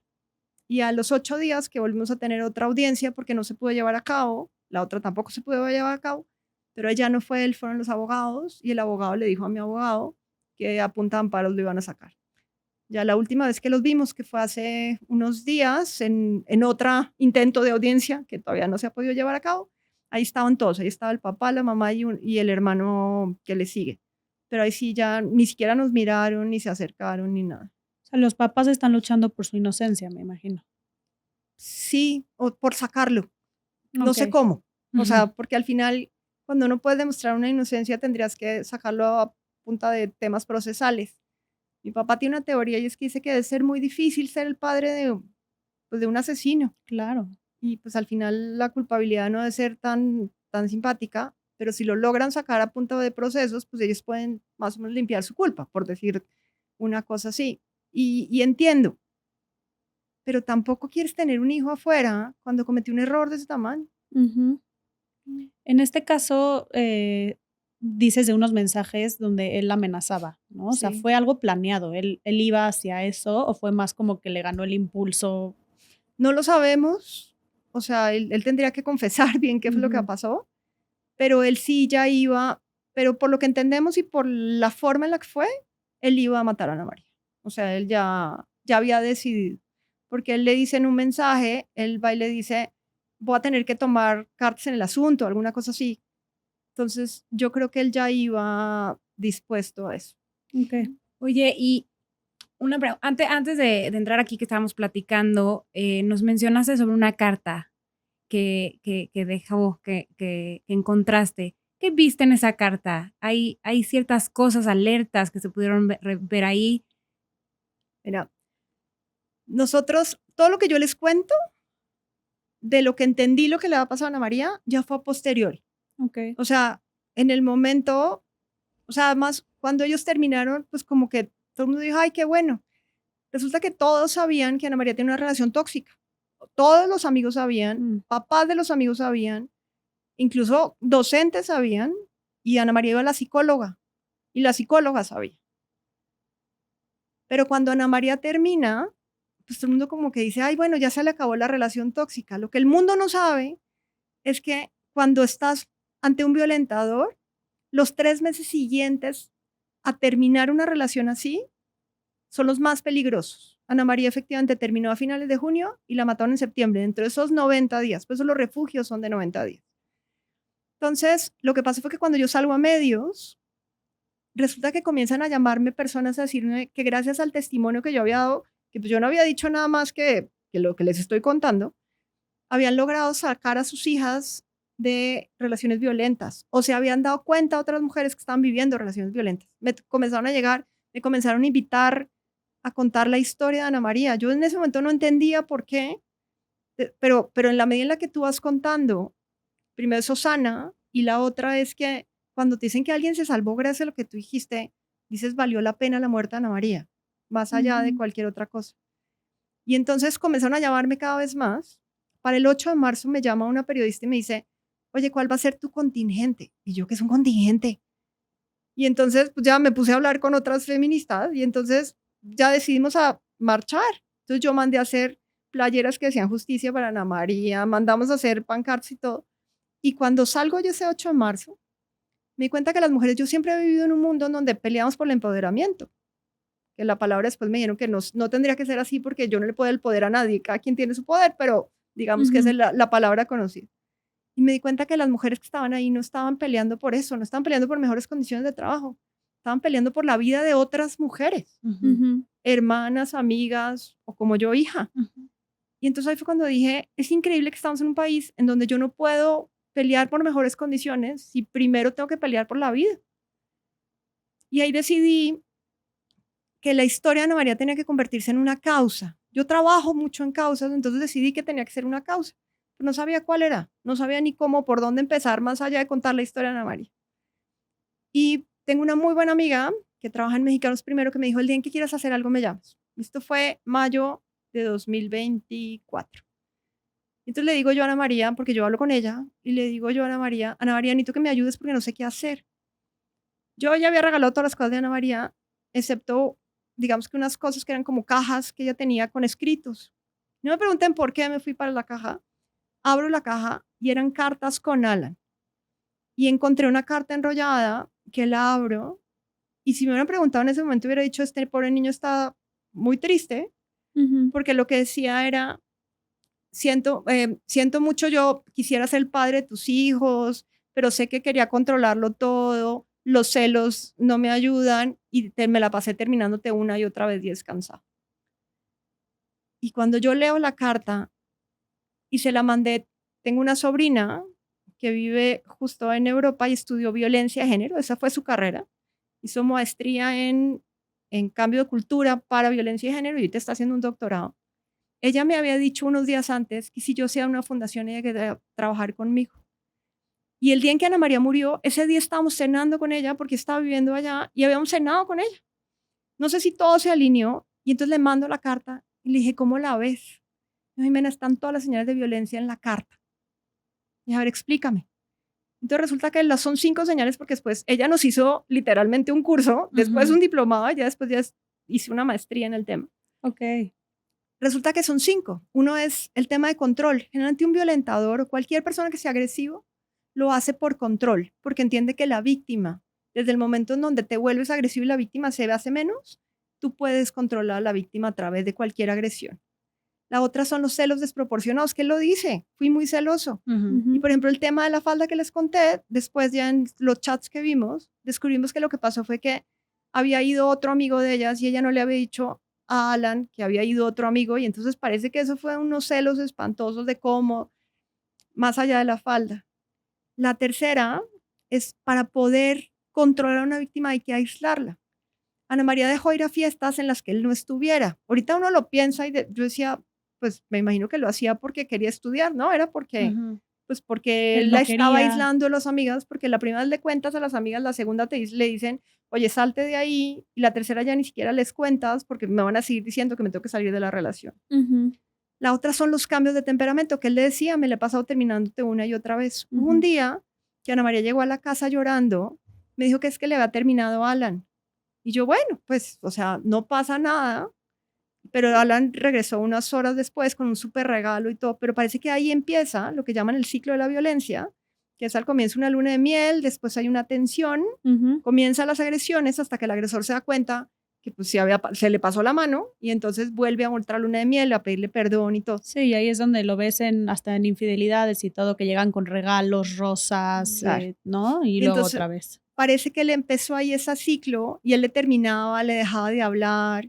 Speaker 3: Y a los 8 días que volvimos a tener otra audiencia porque no se pudo llevar a cabo, la otra tampoco se pudo llevar a cabo, pero ella no fue él, fueron los abogados y el abogado le dijo a mi abogado que a punta de amparos lo iban a sacar. Ya la última vez que los vimos, que fue hace unos días, en otro intento de audiencia que todavía no se ha podido llevar a cabo, ahí estaban todos, ahí estaba el papá, la mamá y el hermano que le sigue. Pero ahí sí ya ni siquiera nos miraron, ni se acercaron, ni nada.
Speaker 2: O sea, los papás están luchando por su inocencia, me imagino.
Speaker 3: Sí, o por sacarlo. No sé
Speaker 2: Ok.
Speaker 3: cómo. O sea, porque al final, cuando no puedes demostrar una inocencia, tendrías que sacarlo a punta de temas procesales. Mi papá tiene una teoría y es que dice que debe ser muy difícil ser el padre de un asesino.
Speaker 2: Claro.
Speaker 3: Y pues al final la culpabilidad no debe ser tan simpática, pero si lo logran sacar a punta de procesos, pues ellos pueden más o menos limpiar su culpa, por decir una cosa así. Y entiendo, pero tampoco quieres tener un hijo afuera cuando cometió un error de ese tamaño.
Speaker 2: Ujú. En este caso, dices de unos mensajes donde él la amenazaba, ¿no? O sea,
Speaker 3: Sí.
Speaker 2: ¿fue algo planeado? ¿Él iba hacia eso o fue más como que le ganó el impulso?
Speaker 3: No lo sabemos, o sea, él tendría que confesar bien qué fue lo que
Speaker 2: Ujú.
Speaker 3: pasó, pero él sí ya iba, pero por lo que entendemos y por la forma en la que fue, él iba a matar a Ana María. O sea, él ya había decidido, porque él le dice en un mensaje, él va y le dice, voy a tener que tomar cartas en el asunto, alguna cosa así. Entonces, yo creo que él ya iba dispuesto a eso.
Speaker 2: Ok.
Speaker 1: Oye, y una pregunta, antes de entrar aquí que estábamos platicando, nos mencionaste sobre una carta que dejó, que encontraste. ¿Qué viste en esa carta? Hay ciertas cosas, alertas que se pudieron ver ahí.
Speaker 3: Mira, nosotros, todo lo que yo les cuento, de lo que entendí lo que le ha pasado a Ana María, ya fue a posteriori.
Speaker 2: Ok.
Speaker 3: O sea, en el momento, o sea, además, cuando ellos terminaron, pues como que todo el mundo dijo, ay, qué bueno. Resulta que todos sabían que Ana María tenía una relación tóxica. Todos los amigos sabían,
Speaker 2: Mm.
Speaker 3: papás de los amigos sabían, incluso docentes sabían, y Ana María iba a la psicóloga, y la psicóloga sabía. Pero cuando Ana María termina, pues todo el mundo como que dice, ay, bueno, ya se le acabó la relación tóxica. Lo que el mundo no sabe es que cuando estás ante un violentador, los 3 meses siguientes a terminar una relación así son los más peligrosos. Ana María efectivamente terminó a finales de junio y la mataron en septiembre, dentro de esos 90 días. Por eso los refugios son de 90 días. Entonces, lo que pasa fue que cuando yo salgo a medios, resulta que comienzan a llamarme personas a decirme que gracias al testimonio que yo había dado, que pues yo no había dicho nada más que lo que les estoy contando, habían logrado sacar a sus hijas de relaciones violentas o se habían dado cuenta otras mujeres que estaban viviendo relaciones violentas. Me comenzaron a llegar, me comenzaron a invitar a contar la historia de Ana María. Yo en ese momento no entendía por qué, pero en la medida en la que tú vas contando, primero es Susana y la otra es que cuando te dicen que alguien se salvó gracias a lo que tú dijiste, dices valió la pena la muerte de Ana María, más allá de
Speaker 2: Ujú.
Speaker 3: cualquier otra cosa. Y entonces comenzaron a llamarme cada vez más. Para el 8 de marzo me llama una periodista y me dice, oye, ¿cuál va a ser tu contingente? Y yo, ¿qué es un contingente? Y entonces pues ya me puse a hablar con otras feministas y entonces ya decidimos a marchar. Entonces yo mandé a hacer playeras que decían justicia para Ana María, mandamos a hacer pancartas y todo. Y cuando salgo yo ese 8 de marzo, me di cuenta que las mujeres, yo siempre he vivido en un mundo en donde peleamos por el empoderamiento, que la palabra después me dijeron que no tendría que ser así porque yo no le puedo dar el poder a nadie, cada quien tiene su poder, pero digamos que esa
Speaker 2: Ujú.
Speaker 3: es la palabra conocida. Y me di cuenta que las mujeres que estaban ahí no estaban peleando por eso, no estaban peleando por mejores condiciones de trabajo, estaban peleando por la vida de otras mujeres,
Speaker 1: Ujú.
Speaker 2: Ujú.
Speaker 3: hermanas, amigas o como yo, hija.
Speaker 2: Ujú.
Speaker 3: Y entonces ahí fue cuando dije, es increíble que estamos en un país en donde yo no puedo pelear por mejores condiciones si primero tengo que pelear por la vida. Y ahí decidí que la historia de Ana María tenía que convertirse en una causa. Yo trabajo mucho en causas, entonces decidí que tenía que ser una causa. Pero no sabía cuál era, no sabía ni cómo, por dónde empezar, más allá de contar la historia de Ana María. Y tengo una muy buena amiga que trabaja en Mexicanos Primero que me dijo, el día en que quieras hacer algo me llamas. Esto fue mayo de 2024. Entonces le digo yo a Ana María, porque yo hablo con ella, y le digo yo a Ana María, necesito que me ayudes porque no sé qué hacer. Yo ya había regalado todas las cosas de Ana María, excepto, digamos que unas cosas que eran como cajas que ella tenía con escritos. No me pregunten por qué me fui para la caja. Abro la caja y eran cartas con Alan. Y encontré una carta enrollada que la abro. Y si me hubieran preguntado en ese momento, hubiera dicho, este pobre niño está muy triste, porque lo que decía era, siento mucho, yo quisiera ser el padre de tus hijos, pero sé que quería controlarlo todo, los celos no me ayudan y me la pasé terminándote una y otra vez y descansada. Y cuando yo leo la carta y se la mandé, tengo una sobrina que vive justo en Europa y estudió violencia de género, esa fue su carrera, hizo maestría en cambio de cultura para violencia de género y ahorita está haciendo un doctorado. Ella me había dicho unos días antes que si yo hacía una fundación ella quería trabajar conmigo. Y el día en que Ana María murió, ese día estábamos cenando con ella porque estaba viviendo allá y habíamos cenado con ella. No sé si todo se alineó y entonces le mando la carta y le dije, ¿cómo la ves? Me dijo, Jimena, están todas las señales de violencia en la carta. Y dije, a ver, explícame. Entonces resulta que las son 5 señales porque después ella nos hizo literalmente un curso, después un diplomado, ya después ya hice una maestría en el tema.
Speaker 2: Ok.
Speaker 3: Resulta que son 5. Uno es el tema de control. Generalmente un violentador o cualquier persona que sea agresivo lo hace por control, porque entiende que la víctima, desde el momento en donde te vuelves agresivo y la víctima se hace menos, tú puedes controlar a la víctima a través de cualquier agresión. La otra son los celos desproporcionados, que él lo dice, fui muy celoso. Y por ejemplo, el tema de la falda que les conté, después ya en los chats que vimos, descubrimos que lo que pasó fue que había ido otro amigo de ellas y ella no le había dicho a Alan que había ido otro amigo y entonces parece que eso fue unos celos espantosos de cómo, más allá de la falda. La tercera es para poder controlar a una víctima hay que aislarla. Ana María dejó ir a fiestas en las que él no estuviera. Ahorita uno lo piensa y yo decía, pues me imagino que lo hacía porque quería estudiar, ¿no? Era porque, pues porque
Speaker 2: Él
Speaker 3: él
Speaker 2: no
Speaker 3: la estaba
Speaker 2: quería.
Speaker 3: aislando a las amigas, porque la primera vez le cuentas a las amigas, la segunda le dicen, oye, salte de ahí, y la tercera ya ni siquiera les cuentas porque me van a seguir diciendo que me tengo que salir de la relación. La otra son los cambios de temperamento que él le decía, me le he pasado terminándote una y otra vez. Hubo un día que Ana María llegó a la casa llorando, me dijo que es que le había terminado Alan. Y yo, bueno, pues, o sea, no pasa nada, pero Alan regresó unas horas después con un súper regalo y todo, pero parece que ahí empieza lo que llaman el ciclo de la violencia, que es al comienzo una luna de miel, después hay una tensión, comienzan las agresiones hasta que el agresor se da cuenta que pues se le pasó la mano y entonces vuelve a otra luna de miel a pedirle perdón y todo.
Speaker 2: Sí, y ahí es donde lo ves hasta en infidelidades y todo, que llegan con regalos, rosas,
Speaker 3: Claro.
Speaker 2: ¿no? Y luego
Speaker 3: Entonces,
Speaker 2: otra vez.
Speaker 3: parece que le empezó ahí ese ciclo y él le terminaba, le dejaba de hablar.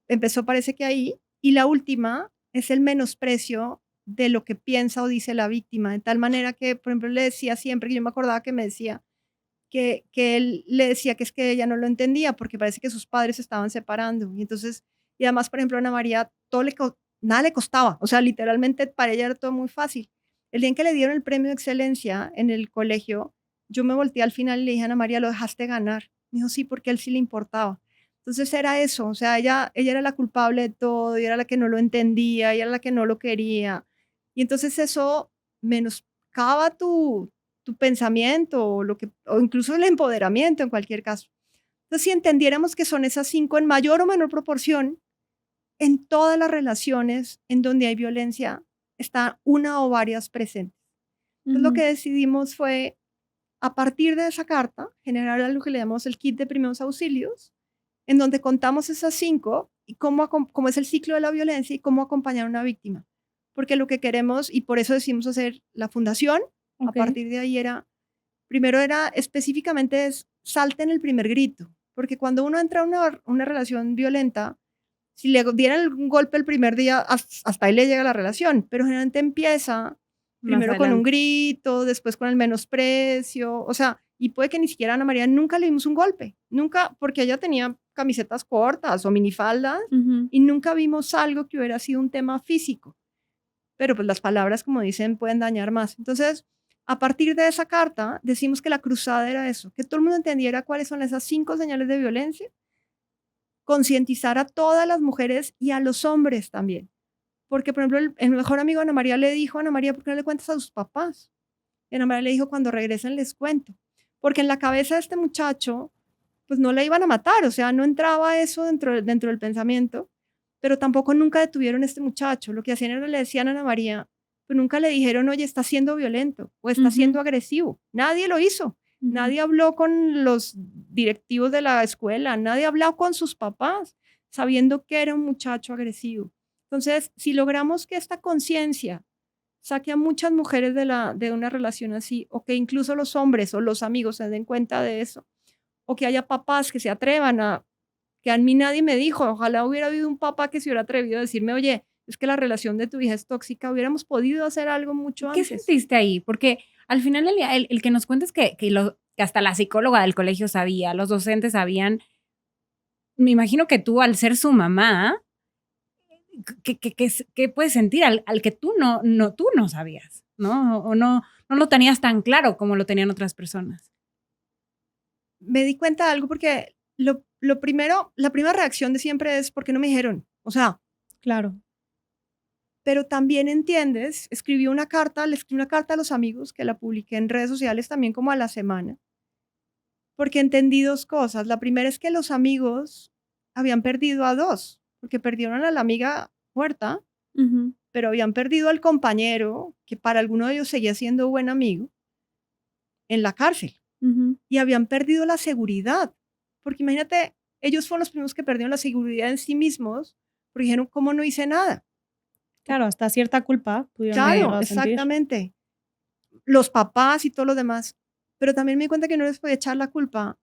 Speaker 3: Empezó parece que ahí. Y la última es el menosprecio de lo que piensa o dice la víctima, de tal manera que, por ejemplo, le decía siempre, que yo me acordaba que me decía que él le decía que es que ella no lo entendía porque parece que sus padres se estaban separando. Y entonces, y además, por ejemplo, a Ana María, nada le costaba, o sea, literalmente para ella era todo muy fácil. El día en que le dieron el premio de excelencia en el colegio, yo me volteé al final y le dije a Ana María, lo dejaste ganar. Me dijo, sí, porque a él sí le importaba. Entonces era eso, o sea, ella era la culpable de todo, y era la que no lo entendía, y era la que no lo quería. Y entonces eso menoscaba tu pensamiento o incluso el empoderamiento en cualquier caso. Entonces, si entendiéramos que son esas 5 en mayor o menor proporción, en todas las relaciones en donde hay violencia, está una o varias presentes. Entonces, lo que decidimos fue, a partir de esa carta, generar algo que le llamamos el kit de primeros auxilios, en donde contamos esas 5 y cómo es el ciclo de la violencia y cómo acompañar a una víctima. Porque lo que queremos, y por eso decidimos hacer la fundación, a partir de ahí primero era específicamente salten el primer grito, porque cuando uno entra a una relación violenta, si le dieran un golpe el primer día, hasta ahí le llega la relación, pero generalmente empieza primero con un grito, después con el menosprecio, o sea, y puede que ni siquiera a Ana María nunca le dimos un golpe, nunca, porque ella tenía camisetas cortas o minifaldas y nunca vimos algo que hubiera sido un tema físico. Pero pues las palabras, como dicen, pueden dañar más. Entonces, a partir de esa carta, decimos que la cruzada era eso, que todo el mundo entendiera cuáles son esas 5 señales de violencia, concientizar a todas las mujeres y a los hombres también. Porque, por ejemplo, el mejor amigo de Ana María le dijo a Ana María, ¿por qué no le cuentas a sus papás? Y Ana María le dijo, cuando regresen les cuento. Porque en la cabeza de este muchacho, pues no le iban a matar, o sea, no entraba eso dentro del pensamiento, pero tampoco nunca detuvieron a este muchacho. Lo que hacían era le decían a Ana María, pues nunca le dijeron, oye, está siendo violento o está siendo agresivo. Nadie lo hizo. Nadie habló con los directivos de la escuela, nadie habló con sus papás, sabiendo que era un muchacho agresivo. Entonces, si logramos que esta conciencia saque a muchas mujeres de una relación así, o que incluso los hombres o los amigos se den cuenta de eso, o que haya papás que se atrevan que a mí nadie me dijo, ojalá hubiera habido un papá que se hubiera atrevido a decirme, oye, es que la relación de tu hija es tóxica, hubiéramos podido hacer algo mucho
Speaker 1: ¿Qué
Speaker 3: antes.
Speaker 1: sentiste ahí? Porque al final del día, el que nos cuentes que hasta la psicóloga del colegio sabía, los docentes sabían, me imagino que tú, al ser su mamá, ¿qué puedes sentir al que tú no sabías, ¿no? O no lo tenías tan claro como lo tenían otras personas.
Speaker 3: Me di cuenta de algo porque lo primero, la primera reacción de siempre es, ¿por qué no me dijeron? O sea,
Speaker 2: Claro.
Speaker 3: pero también entiendes, le escribí una carta a los amigos que la publiqué en redes sociales también como a la semana, porque entendí 2 cosas. La primera es que los amigos habían perdido a 2, porque perdieron a la amiga muerta, pero habían perdido al compañero, que para alguno de ellos seguía siendo buen amigo, en la cárcel. Y habían perdido la seguridad, porque imagínate, ellos fueron los primeros que perdieron la seguridad en sí mismos, porque dijeron, ¿cómo no hice nada?
Speaker 2: Claro, hasta cierta culpa pudieron haber llegado
Speaker 3: Claro,
Speaker 2: a sentir.
Speaker 3: exactamente. Los papás y todo lo demás. Pero también me di cuenta que no les podía echar la culpa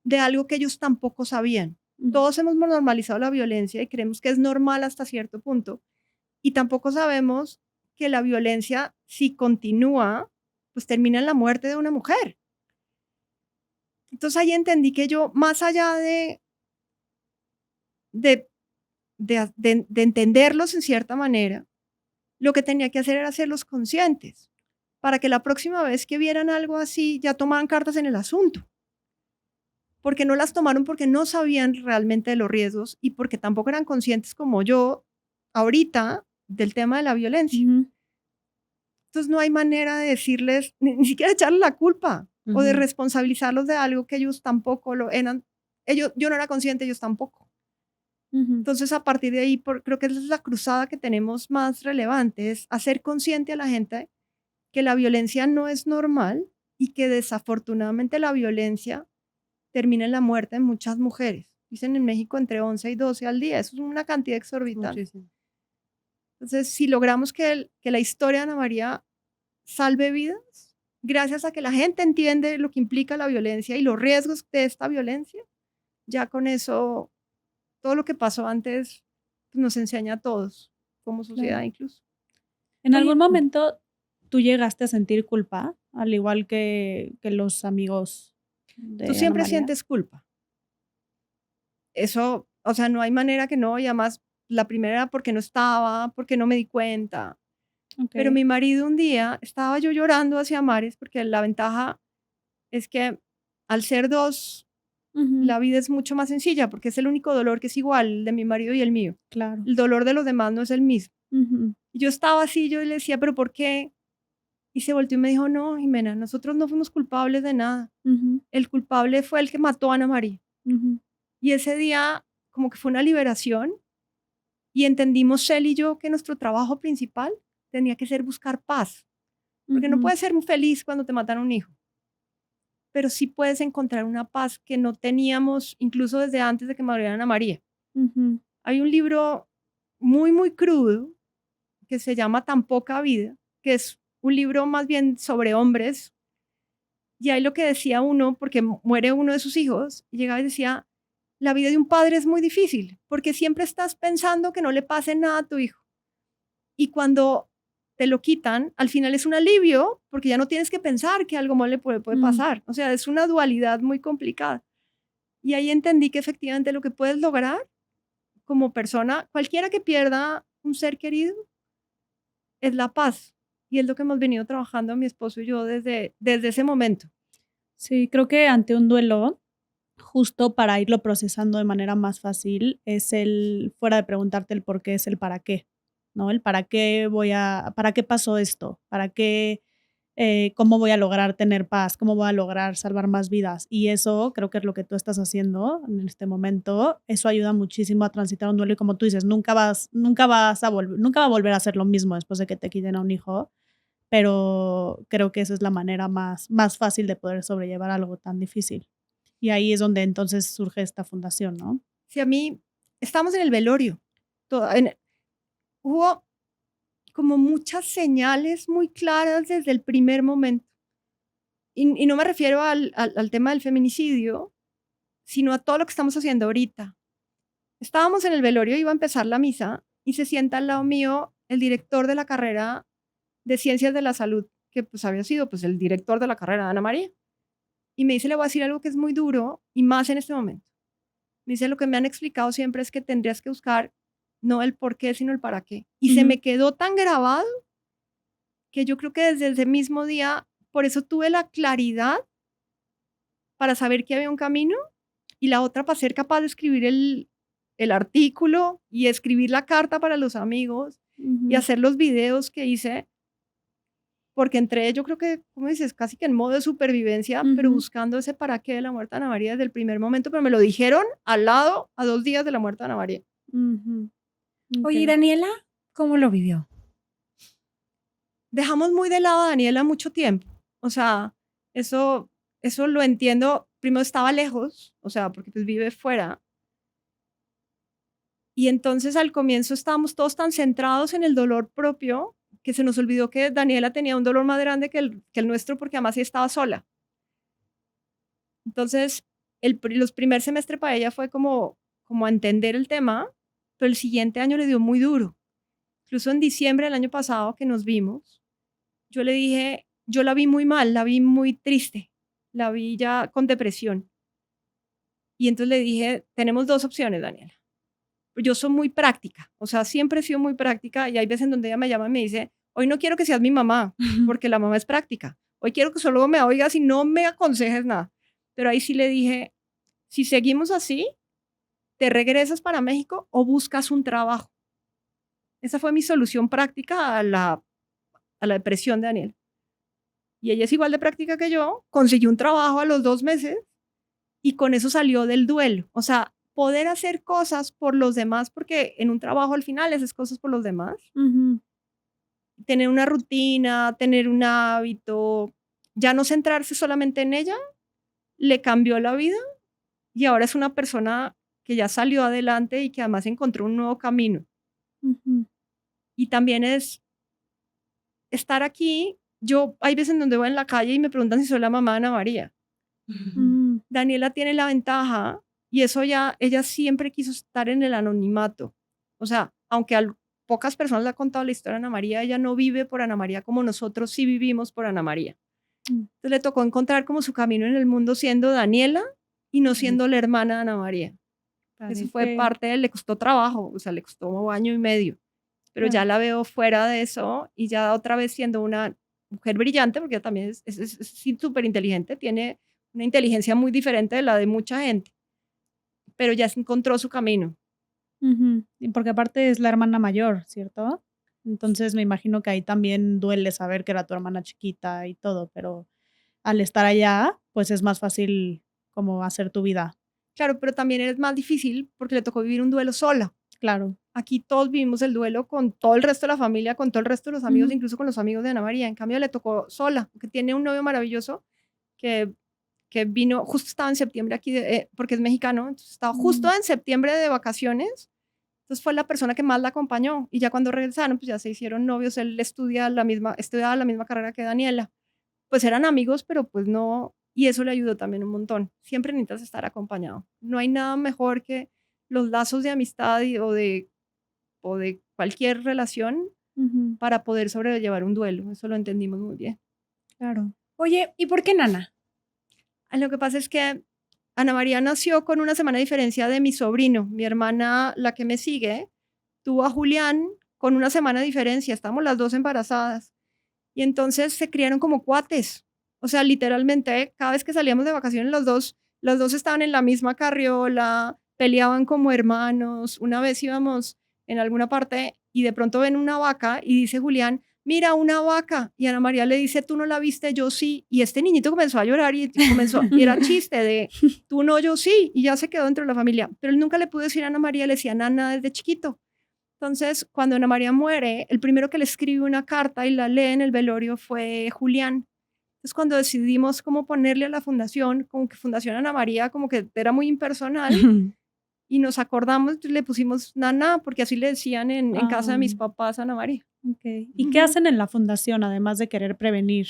Speaker 3: de algo que ellos tampoco sabían. Todos hemos normalizado la violencia y creemos que es normal hasta cierto punto. Y tampoco sabemos que la violencia, si continúa, pues termina en la muerte de una mujer. Entonces ahí entendí que yo, más allá de entenderlos en cierta manera, lo que tenía que hacer era hacerlos conscientes, para que la próxima vez que vieran algo así ya tomaran cartas en el asunto. Porque no las tomaron porque no sabían realmente de los riesgos y porque tampoco eran conscientes como yo ahorita del tema de la violencia. Entonces no hay manera de decirles, ni siquiera echarles la culpa o de responsabilizarlos de algo que ellos tampoco lo eran. Yo no era consciente, ellos tampoco. Entonces, a partir de ahí, creo que esa es la cruzada que tenemos más relevante, es hacer consciente a la gente que la violencia no es normal y que desafortunadamente la violencia termina en la muerte de muchas mujeres. Dicen en México entre 11 y 12 al día, eso es una cantidad exorbitante.
Speaker 1: Muchísimo.
Speaker 3: Entonces, si logramos que la historia de Ana María salve vidas, gracias a que la gente entiende lo que implica la violencia y los riesgos de esta violencia, ya con eso todo lo que pasó antes pues, nos enseña a todos, como sociedad
Speaker 2: Claro.
Speaker 3: incluso.
Speaker 2: ¿En algún momento tú llegaste a sentir culpa, al igual que los amigos de
Speaker 3: Tú
Speaker 2: Ana
Speaker 3: siempre
Speaker 2: María?
Speaker 3: sientes culpa. Eso, o sea, no hay manera que no, y además la primera era porque no estaba, porque no me di cuenta. Pero
Speaker 2: Okay.
Speaker 3: mi marido un día, estaba yo llorando hacia mares, porque la ventaja es que al ser 2, la vida es mucho más sencilla, porque es el único dolor que es igual, el de mi marido y el mío.
Speaker 2: Claro.
Speaker 3: El dolor de los demás no es el mismo. Y yo estaba así, yo le decía, ¿pero por qué? Y se volteó y me dijo, no, Jimena, nosotros no fuimos culpables de nada. El culpable fue el que mató a Ana María. Y ese día como que fue una liberación y entendimos él y yo que nuestro trabajo principal tenía que ser buscar paz. Porque no puedes ser muy feliz cuando te matan a un hijo, pero sí puedes encontrar una paz que no teníamos incluso desde antes de que murieran a María. Hay un libro muy, muy crudo que se llama Tan poca vida, que es un libro más bien sobre hombres. Y ahí lo que decía uno, porque muere uno de sus hijos, y llegaba y decía, la vida de un padre es muy difícil, porque siempre estás pensando que no le pase nada a tu hijo. Y cuando te lo quitan, al final es un alivio, porque ya no tienes que pensar que algo malo le puede pasar. O sea, es una dualidad muy complicada. Y ahí entendí que efectivamente lo que puedes lograr como persona, cualquiera que pierda un ser querido, es la paz. Y es lo que hemos venido trabajando mi esposo y yo desde ese momento.
Speaker 2: Sí, creo que ante un duelo, justo para irlo procesando de manera más fácil, es el, fuera de preguntarte el por qué, es el para qué, ¿no? El para qué pasó esto, para qué, cómo voy a lograr tener paz, cómo voy a lograr salvar más vidas. Y eso creo que es lo que tú estás haciendo en este momento. Eso ayuda muchísimo a transitar un duelo y como tú dices, nunca va a volver a ser lo mismo después de que te quiten a un hijo, pero creo que esa es la manera más fácil de poder sobrellevar algo tan difícil. Y ahí es donde entonces surge esta fundación, ¿no?
Speaker 3: Si a mí, estamos en el velorio, hubo como muchas señales muy claras desde el primer momento. Y no me refiero al tema del feminicidio, sino a todo lo que estamos haciendo ahorita. Estábamos en el velorio, iba a empezar la misa, y se sienta al lado mío el director de la carrera de Ciencias de la Salud, que pues había sido pues el director de la carrera, Ana María. Y me dice, le voy a decir algo que es muy duro, y más en este momento. Me dice, lo que me han explicado siempre es que tendrías que buscar no el por qué, sino el para qué. Y se me quedó tan grabado que yo creo que desde ese mismo día, por eso tuve la claridad para saber que había un camino y la otra para ser capaz de escribir el artículo y escribir la carta para los amigos y hacer los videos que hice, porque entré, yo creo que, como dices, casi que en modo de supervivencia, pero buscando ese para qué de la muerte de Ana María desde el primer momento, pero me lo dijeron al lado, a 2 días de la muerte de Ana María.
Speaker 1: Oye, ¿y Daniela cómo lo vivió?
Speaker 3: Dejamos muy de lado a Daniela mucho tiempo. O sea, eso lo entiendo. Primero estaba lejos, o sea, porque pues vive fuera. Y entonces al comienzo estábamos todos tan centrados en el dolor propio que se nos olvidó que Daniela tenía un dolor más grande que el nuestro porque además ella estaba sola. Entonces, los primer semestre para ella fue como a entender el tema, pero el siguiente año le dio muy duro. Incluso en diciembre del año pasado que nos vimos, yo le dije, yo la vi muy mal, la vi muy triste, la vi ya con depresión. Y entonces le dije, tenemos 2 opciones, Daniela. Yo soy muy práctica, o sea, siempre he sido muy práctica y hay veces en donde ella me llama y me dice, hoy no quiero que seas mi mamá, porque la mamá es práctica. Hoy quiero que solo me oigas y no me aconsejes nada. Pero ahí sí le dije, si seguimos así, te regresas para México o buscas un trabajo. Esa fue mi solución práctica a la depresión de Daniel. Y ella es igual de práctica que yo, consiguió un trabajo a los 2 meses y con eso salió del duelo. O sea, poder hacer cosas por los demás, porque en un trabajo al final haces cosas por los demás. Tener una rutina, tener un hábito, ya no centrarse solamente en ella, le cambió la vida y ahora es una persona que ya salió adelante y que además encontró un nuevo camino. Y también es estar aquí. Yo hay veces en donde voy en la calle y me preguntan si soy la mamá de Ana María. Daniela tiene la ventaja y eso ya, ella siempre quiso estar en el anonimato. O sea, aunque a pocas personas le ha contado la historia de Ana María, ella no vive por Ana María como nosotros sí vivimos por Ana María. Entonces le tocó encontrar como su camino en el mundo siendo Daniela y no siendo la hermana de Ana María. Eso fue parte de, le costó trabajo, o sea, le costó un año y medio, pero ya la veo fuera de eso y ya otra vez siendo una mujer brillante, porque ella también es súper inteligente, tiene una inteligencia muy diferente de la de mucha gente, pero ya se encontró su camino.
Speaker 2: Y porque aparte es la hermana mayor, ¿cierto? Entonces me imagino que ahí también duele saber que era tu hermana chiquita y todo, pero al estar allá, pues es más fácil como hacer tu vida.
Speaker 3: Claro, pero también es más difícil porque le tocó vivir un duelo sola.
Speaker 2: Claro.
Speaker 3: Aquí todos vivimos el duelo con todo el resto de la familia, con todo el resto de los amigos, incluso con los amigos de Ana María. En cambio, le tocó sola, porque tiene un novio maravilloso que vino, justo estaba en septiembre aquí, porque es mexicano, entonces estaba justo en septiembre de vacaciones. Entonces fue la persona que más la acompañó. Y ya cuando regresaron, pues ya se hicieron novios. Él estudiaba la misma carrera que Daniela. Pues eran amigos, pero pues no. Y eso le ayudó también un montón. Siempre necesitas estar acompañado. No hay nada mejor que los lazos de amistad o de cualquier relación para poder sobrellevar un duelo. Eso lo entendimos muy bien.
Speaker 2: Claro.
Speaker 1: Oye, ¿y por qué Nana?
Speaker 3: Lo que pasa es que Ana María nació con una semana de diferencia de mi sobrino. Mi hermana, la que me sigue, tuvo a Julián con una semana de diferencia. Estamos las dos embarazadas. Y entonces se criaron como cuates. O sea, literalmente, cada vez que salíamos de vacaciones, los dos estaban en la misma carriola, peleaban como hermanos. Una vez íbamos en alguna parte y de pronto ven una vaca y dice Julián, mira, una vaca. Y Ana María le dice, tú no la viste, yo sí. Y este niñito comenzó a llorar y y era chiste de, tú no, yo sí. Y ya se quedó dentro de la familia. Pero él nunca le pudo decir a Ana María, le decía Nana desde chiquito. Entonces, cuando Ana María muere, el primero que le escribe una carta y la lee en el velorio fue Julián. Entonces, cuando decidimos cómo ponerle a la fundación, como que Fundación Ana María, como que era muy impersonal, y nos acordamos, le pusimos Nana, porque así le decían en casa de mis papás a Ana María.
Speaker 2: Okay. ¿Y qué hacen en la fundación, además de querer prevenir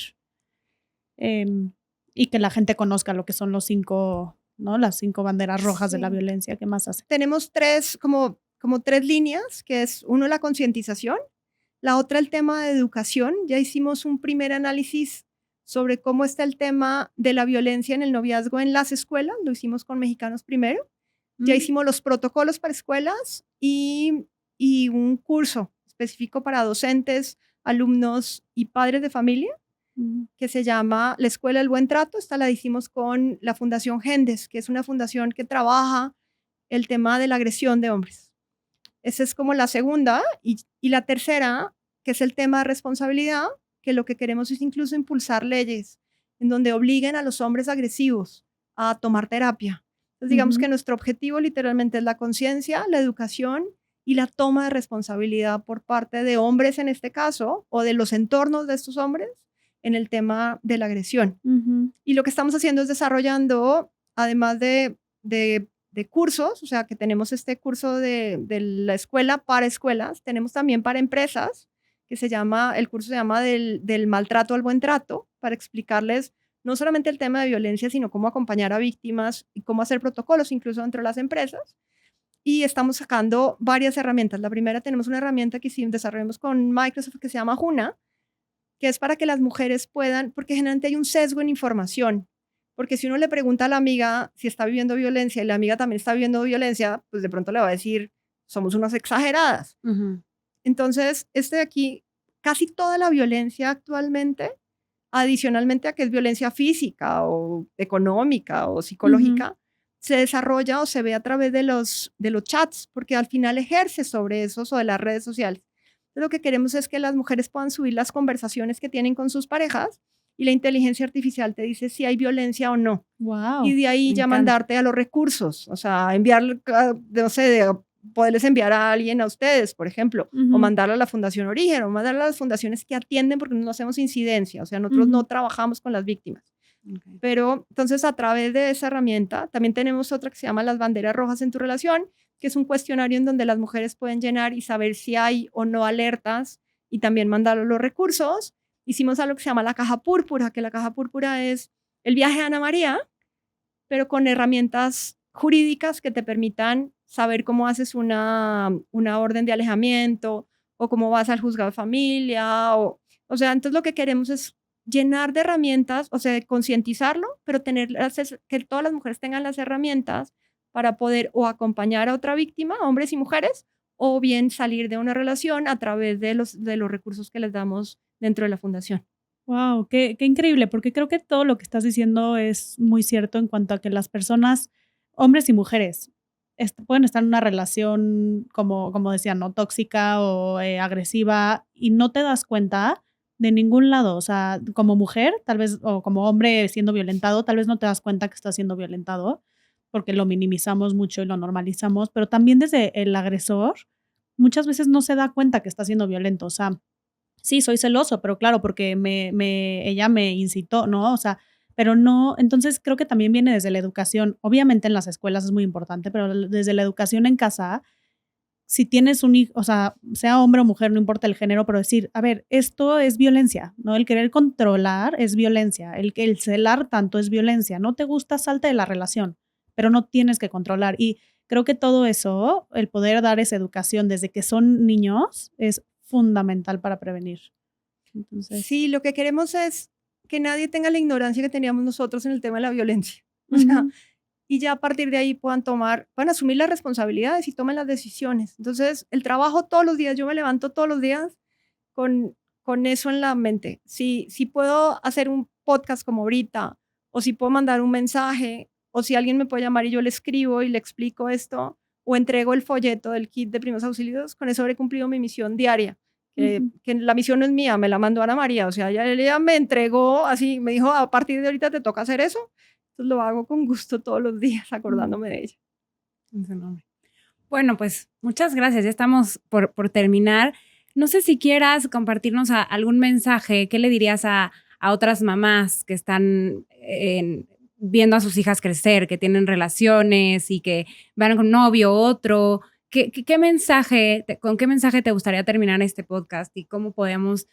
Speaker 2: y que la gente conozca lo que son los 5, ¿no? Las 5 banderas rojas de la violencia? ¿Qué más hacen?
Speaker 3: Tenemos como 3 líneas, que es uno la concientización, la otra el tema de educación. Ya hicimos un primer análisis sobre cómo está el tema de la violencia en el noviazgo en las escuelas, lo hicimos con Mexicanos Primero. Ya hicimos los protocolos para escuelas y un curso específico para docentes, alumnos y padres de familia, que se llama La Escuela del Buen Trato. Esta la hicimos con la Fundación Gendes, que es una fundación que trabaja el tema de la agresión de hombres. Esa es como la segunda. Y la tercera, que es el tema de responsabilidad, que lo que queremos es incluso impulsar leyes en donde obliguen a los hombres agresivos a tomar terapia. Entonces, digamos que nuestro objetivo literalmente es la conciencia, la educación y la toma de responsabilidad por parte de hombres en este caso, o de los entornos de estos hombres, en el tema de la agresión. Y lo que estamos haciendo es desarrollando, además de cursos, o sea, que tenemos este curso de la escuela para escuelas, tenemos también para empresas, que el curso se llama del maltrato al buen trato, para explicarles no solamente el tema de violencia, sino cómo acompañar a víctimas y cómo hacer protocolos incluso dentro de las empresas. Y estamos sacando varias herramientas. La primera, tenemos una herramienta que desarrollamos con Microsoft que se llama Juna, que es para que las mujeres puedan, porque generalmente hay un sesgo en información, porque si uno le pregunta a la amiga si está viviendo violencia y la amiga también está viviendo violencia, pues de pronto le va a decir, somos unas exageradas. Entonces, de aquí, casi toda la violencia actualmente, adicionalmente a que es violencia física o económica o psicológica, se desarrolla o se ve a través de los chats, porque al final ejerce sobre esos o de las redes sociales. Entonces, lo que queremos es que las mujeres puedan subir las conversaciones que tienen con sus parejas y la inteligencia artificial te dice si hay violencia o no.
Speaker 2: Wow.
Speaker 3: Y de ahí ya mandarte a los recursos, o sea, enviarle, no sé, poderles enviar a alguien a ustedes, por ejemplo, o mandarlo a la Fundación Origen, o mandarlo a las fundaciones que atienden, porque no hacemos incidencia, o sea, nosotros no trabajamos con las víctimas. Pero entonces a través de esa herramienta también tenemos otra que se llama las banderas rojas en tu relación, que es un cuestionario en donde las mujeres pueden llenar y saber si hay o no alertas y también mandar los recursos. Hicimos algo que se llama la caja púrpura, que la caja púrpura es el viaje a Ana María, pero con herramientas jurídicas que te permitan saber cómo haces una orden de alejamiento o cómo vas al juzgado de familia. O sea, entonces lo que queremos es llenar de herramientas, o sea, concientizarlo, pero que todas las mujeres tengan las herramientas para poder o acompañar a otra víctima, hombres y mujeres, o bien salir de una relación a través de los recursos que les damos dentro de la fundación.
Speaker 2: Wow, qué increíble, porque creo que todo lo que estás diciendo es muy cierto en cuanto a que las personas, hombres y mujeres, pueden estar en una relación como decía, no tóxica o agresiva y no te das cuenta de ningún lado. O sea, como mujer, tal vez, o como hombre siendo violentado, tal vez no te das cuenta que estás siendo violentado porque lo minimizamos mucho y lo normalizamos, pero también desde el agresor muchas veces no se da cuenta que está siendo violento. O sea, sí, soy celoso, pero claro, porque ella me incitó, ¿no? O sea, pero no, entonces creo que también viene desde la educación. Obviamente en las escuelas es muy importante, pero desde la educación en casa, si tienes un hijo, o sea hombre o mujer, no importa el género, pero decir, a ver, esto es violencia, ¿no? El querer controlar es violencia, el celar tanto es violencia. No te gusta, salte de la relación, pero no tienes que controlar. Y creo que todo eso, el poder dar esa educación desde que son niños, es fundamental para prevenir. Entonces,
Speaker 3: sí, lo que queremos es que nadie tenga la ignorancia que teníamos nosotros en el tema de la violencia. O sea, y ya a partir de ahí puedan asumir las responsabilidades y tomen las decisiones. Entonces, el trabajo todos los días, yo me levanto todos los días con eso en la mente. Si puedo hacer un podcast como ahorita, o si puedo mandar un mensaje, o si alguien me puede llamar y yo le escribo y le explico esto, o entrego el folleto del kit de primeros auxilios, con eso habré cumplido mi misión diaria. Que la misión no es mía, me la mandó Ana María, o sea, ella me entregó así, me dijo, a partir de ahorita te toca hacer eso, entonces lo hago con gusto todos los días, acordándome de ella.
Speaker 1: Bueno, pues muchas gracias, ya estamos por terminar. No sé si quieras compartirnos algún mensaje, ¿qué le dirías a otras mamás que están viendo a sus hijas crecer, que tienen relaciones y que van con un novio, otro? ¿Qué mensaje, con qué mensaje te gustaría terminar este podcast y cómo podemos,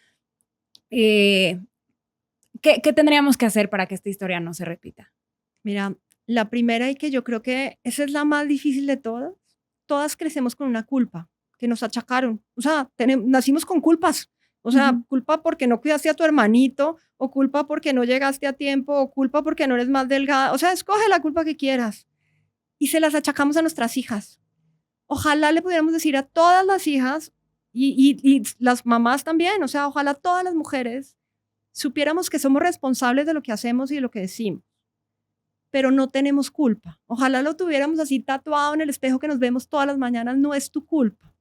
Speaker 1: qué tendríamos que hacer para que esta historia no se repita?
Speaker 3: Mira, la primera, y que yo creo que esa es la más difícil de todas crecemos con una culpa que nos achacaron. O sea, nacimos con culpas. O sea, culpa porque no cuidaste a tu hermanito, o culpa porque no llegaste a tiempo, o culpa porque no eres más delgada. O sea, escoge la culpa que quieras. Y se las achacamos a nuestras hijas. Ojalá le pudiéramos decir a todas las hijas y las mamás también, o sea, ojalá todas las mujeres supiéramos que somos responsables de lo que hacemos y de lo que decimos, pero no tenemos culpa. Ojalá lo tuviéramos así tatuado en el espejo que nos vemos todas las mañanas, no es tu culpa,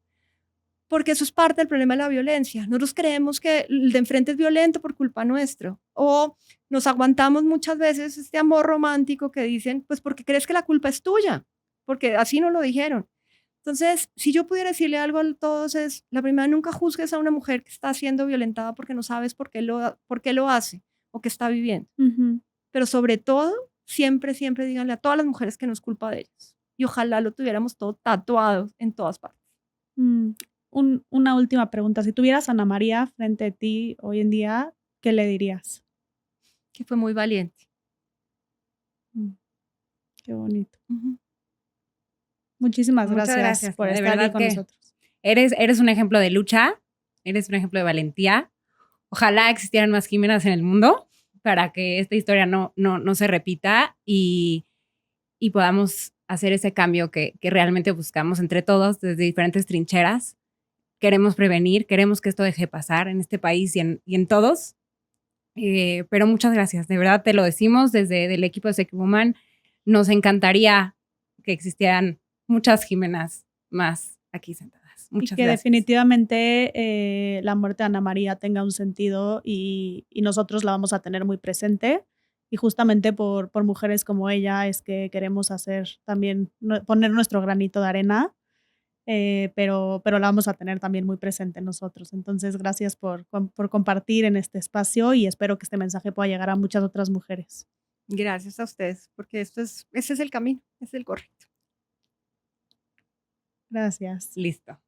Speaker 3: porque eso es parte del problema de la violencia. Nosotros creemos que el de enfrente es violento por culpa nuestra, o nos aguantamos muchas veces este amor romántico que dicen, pues porque crees que la culpa es tuya, porque así nos lo dijeron. Entonces, si yo pudiera decirle algo a todos es, la primera, nunca juzgues a una mujer que está siendo violentada porque no sabes por qué lo hace o qué está viviendo. Pero sobre todo, siempre, siempre díganle a todas las mujeres que no es culpa de ellas. Y ojalá lo tuviéramos todo tatuado en todas partes.
Speaker 2: Una última pregunta. Si tuvieras a Ana María frente a ti hoy en día, ¿qué le dirías?
Speaker 3: Que fue muy valiente.
Speaker 2: Qué bonito. Muchísimas gracias por estar aquí con nosotros.
Speaker 1: Eres un ejemplo de lucha, eres un ejemplo de valentía. Ojalá existieran más Jimenas en el mundo para que esta historia no se repita y podamos hacer ese cambio que realmente buscamos entre todos desde diferentes trincheras. Queremos prevenir, queremos que esto deje de pasar en este país y en todos. Pero muchas gracias, de verdad te lo decimos desde el equipo de Secure Woman. Nos encantaría que existieran muchas Jimenas más aquí sentadas. Muchas gracias.
Speaker 2: Definitivamente la muerte de Ana María tenga un sentido y nosotros la vamos a tener muy presente. Y justamente por mujeres como ella es que queremos poner nuestro granito de arena, pero la vamos a tener también muy presente nosotros. Entonces, gracias por compartir en este espacio y espero que este mensaje pueda llegar a muchas otras mujeres.
Speaker 3: Gracias a ustedes, porque ese es el camino, es el correcto.
Speaker 2: Gracias.
Speaker 1: Listo.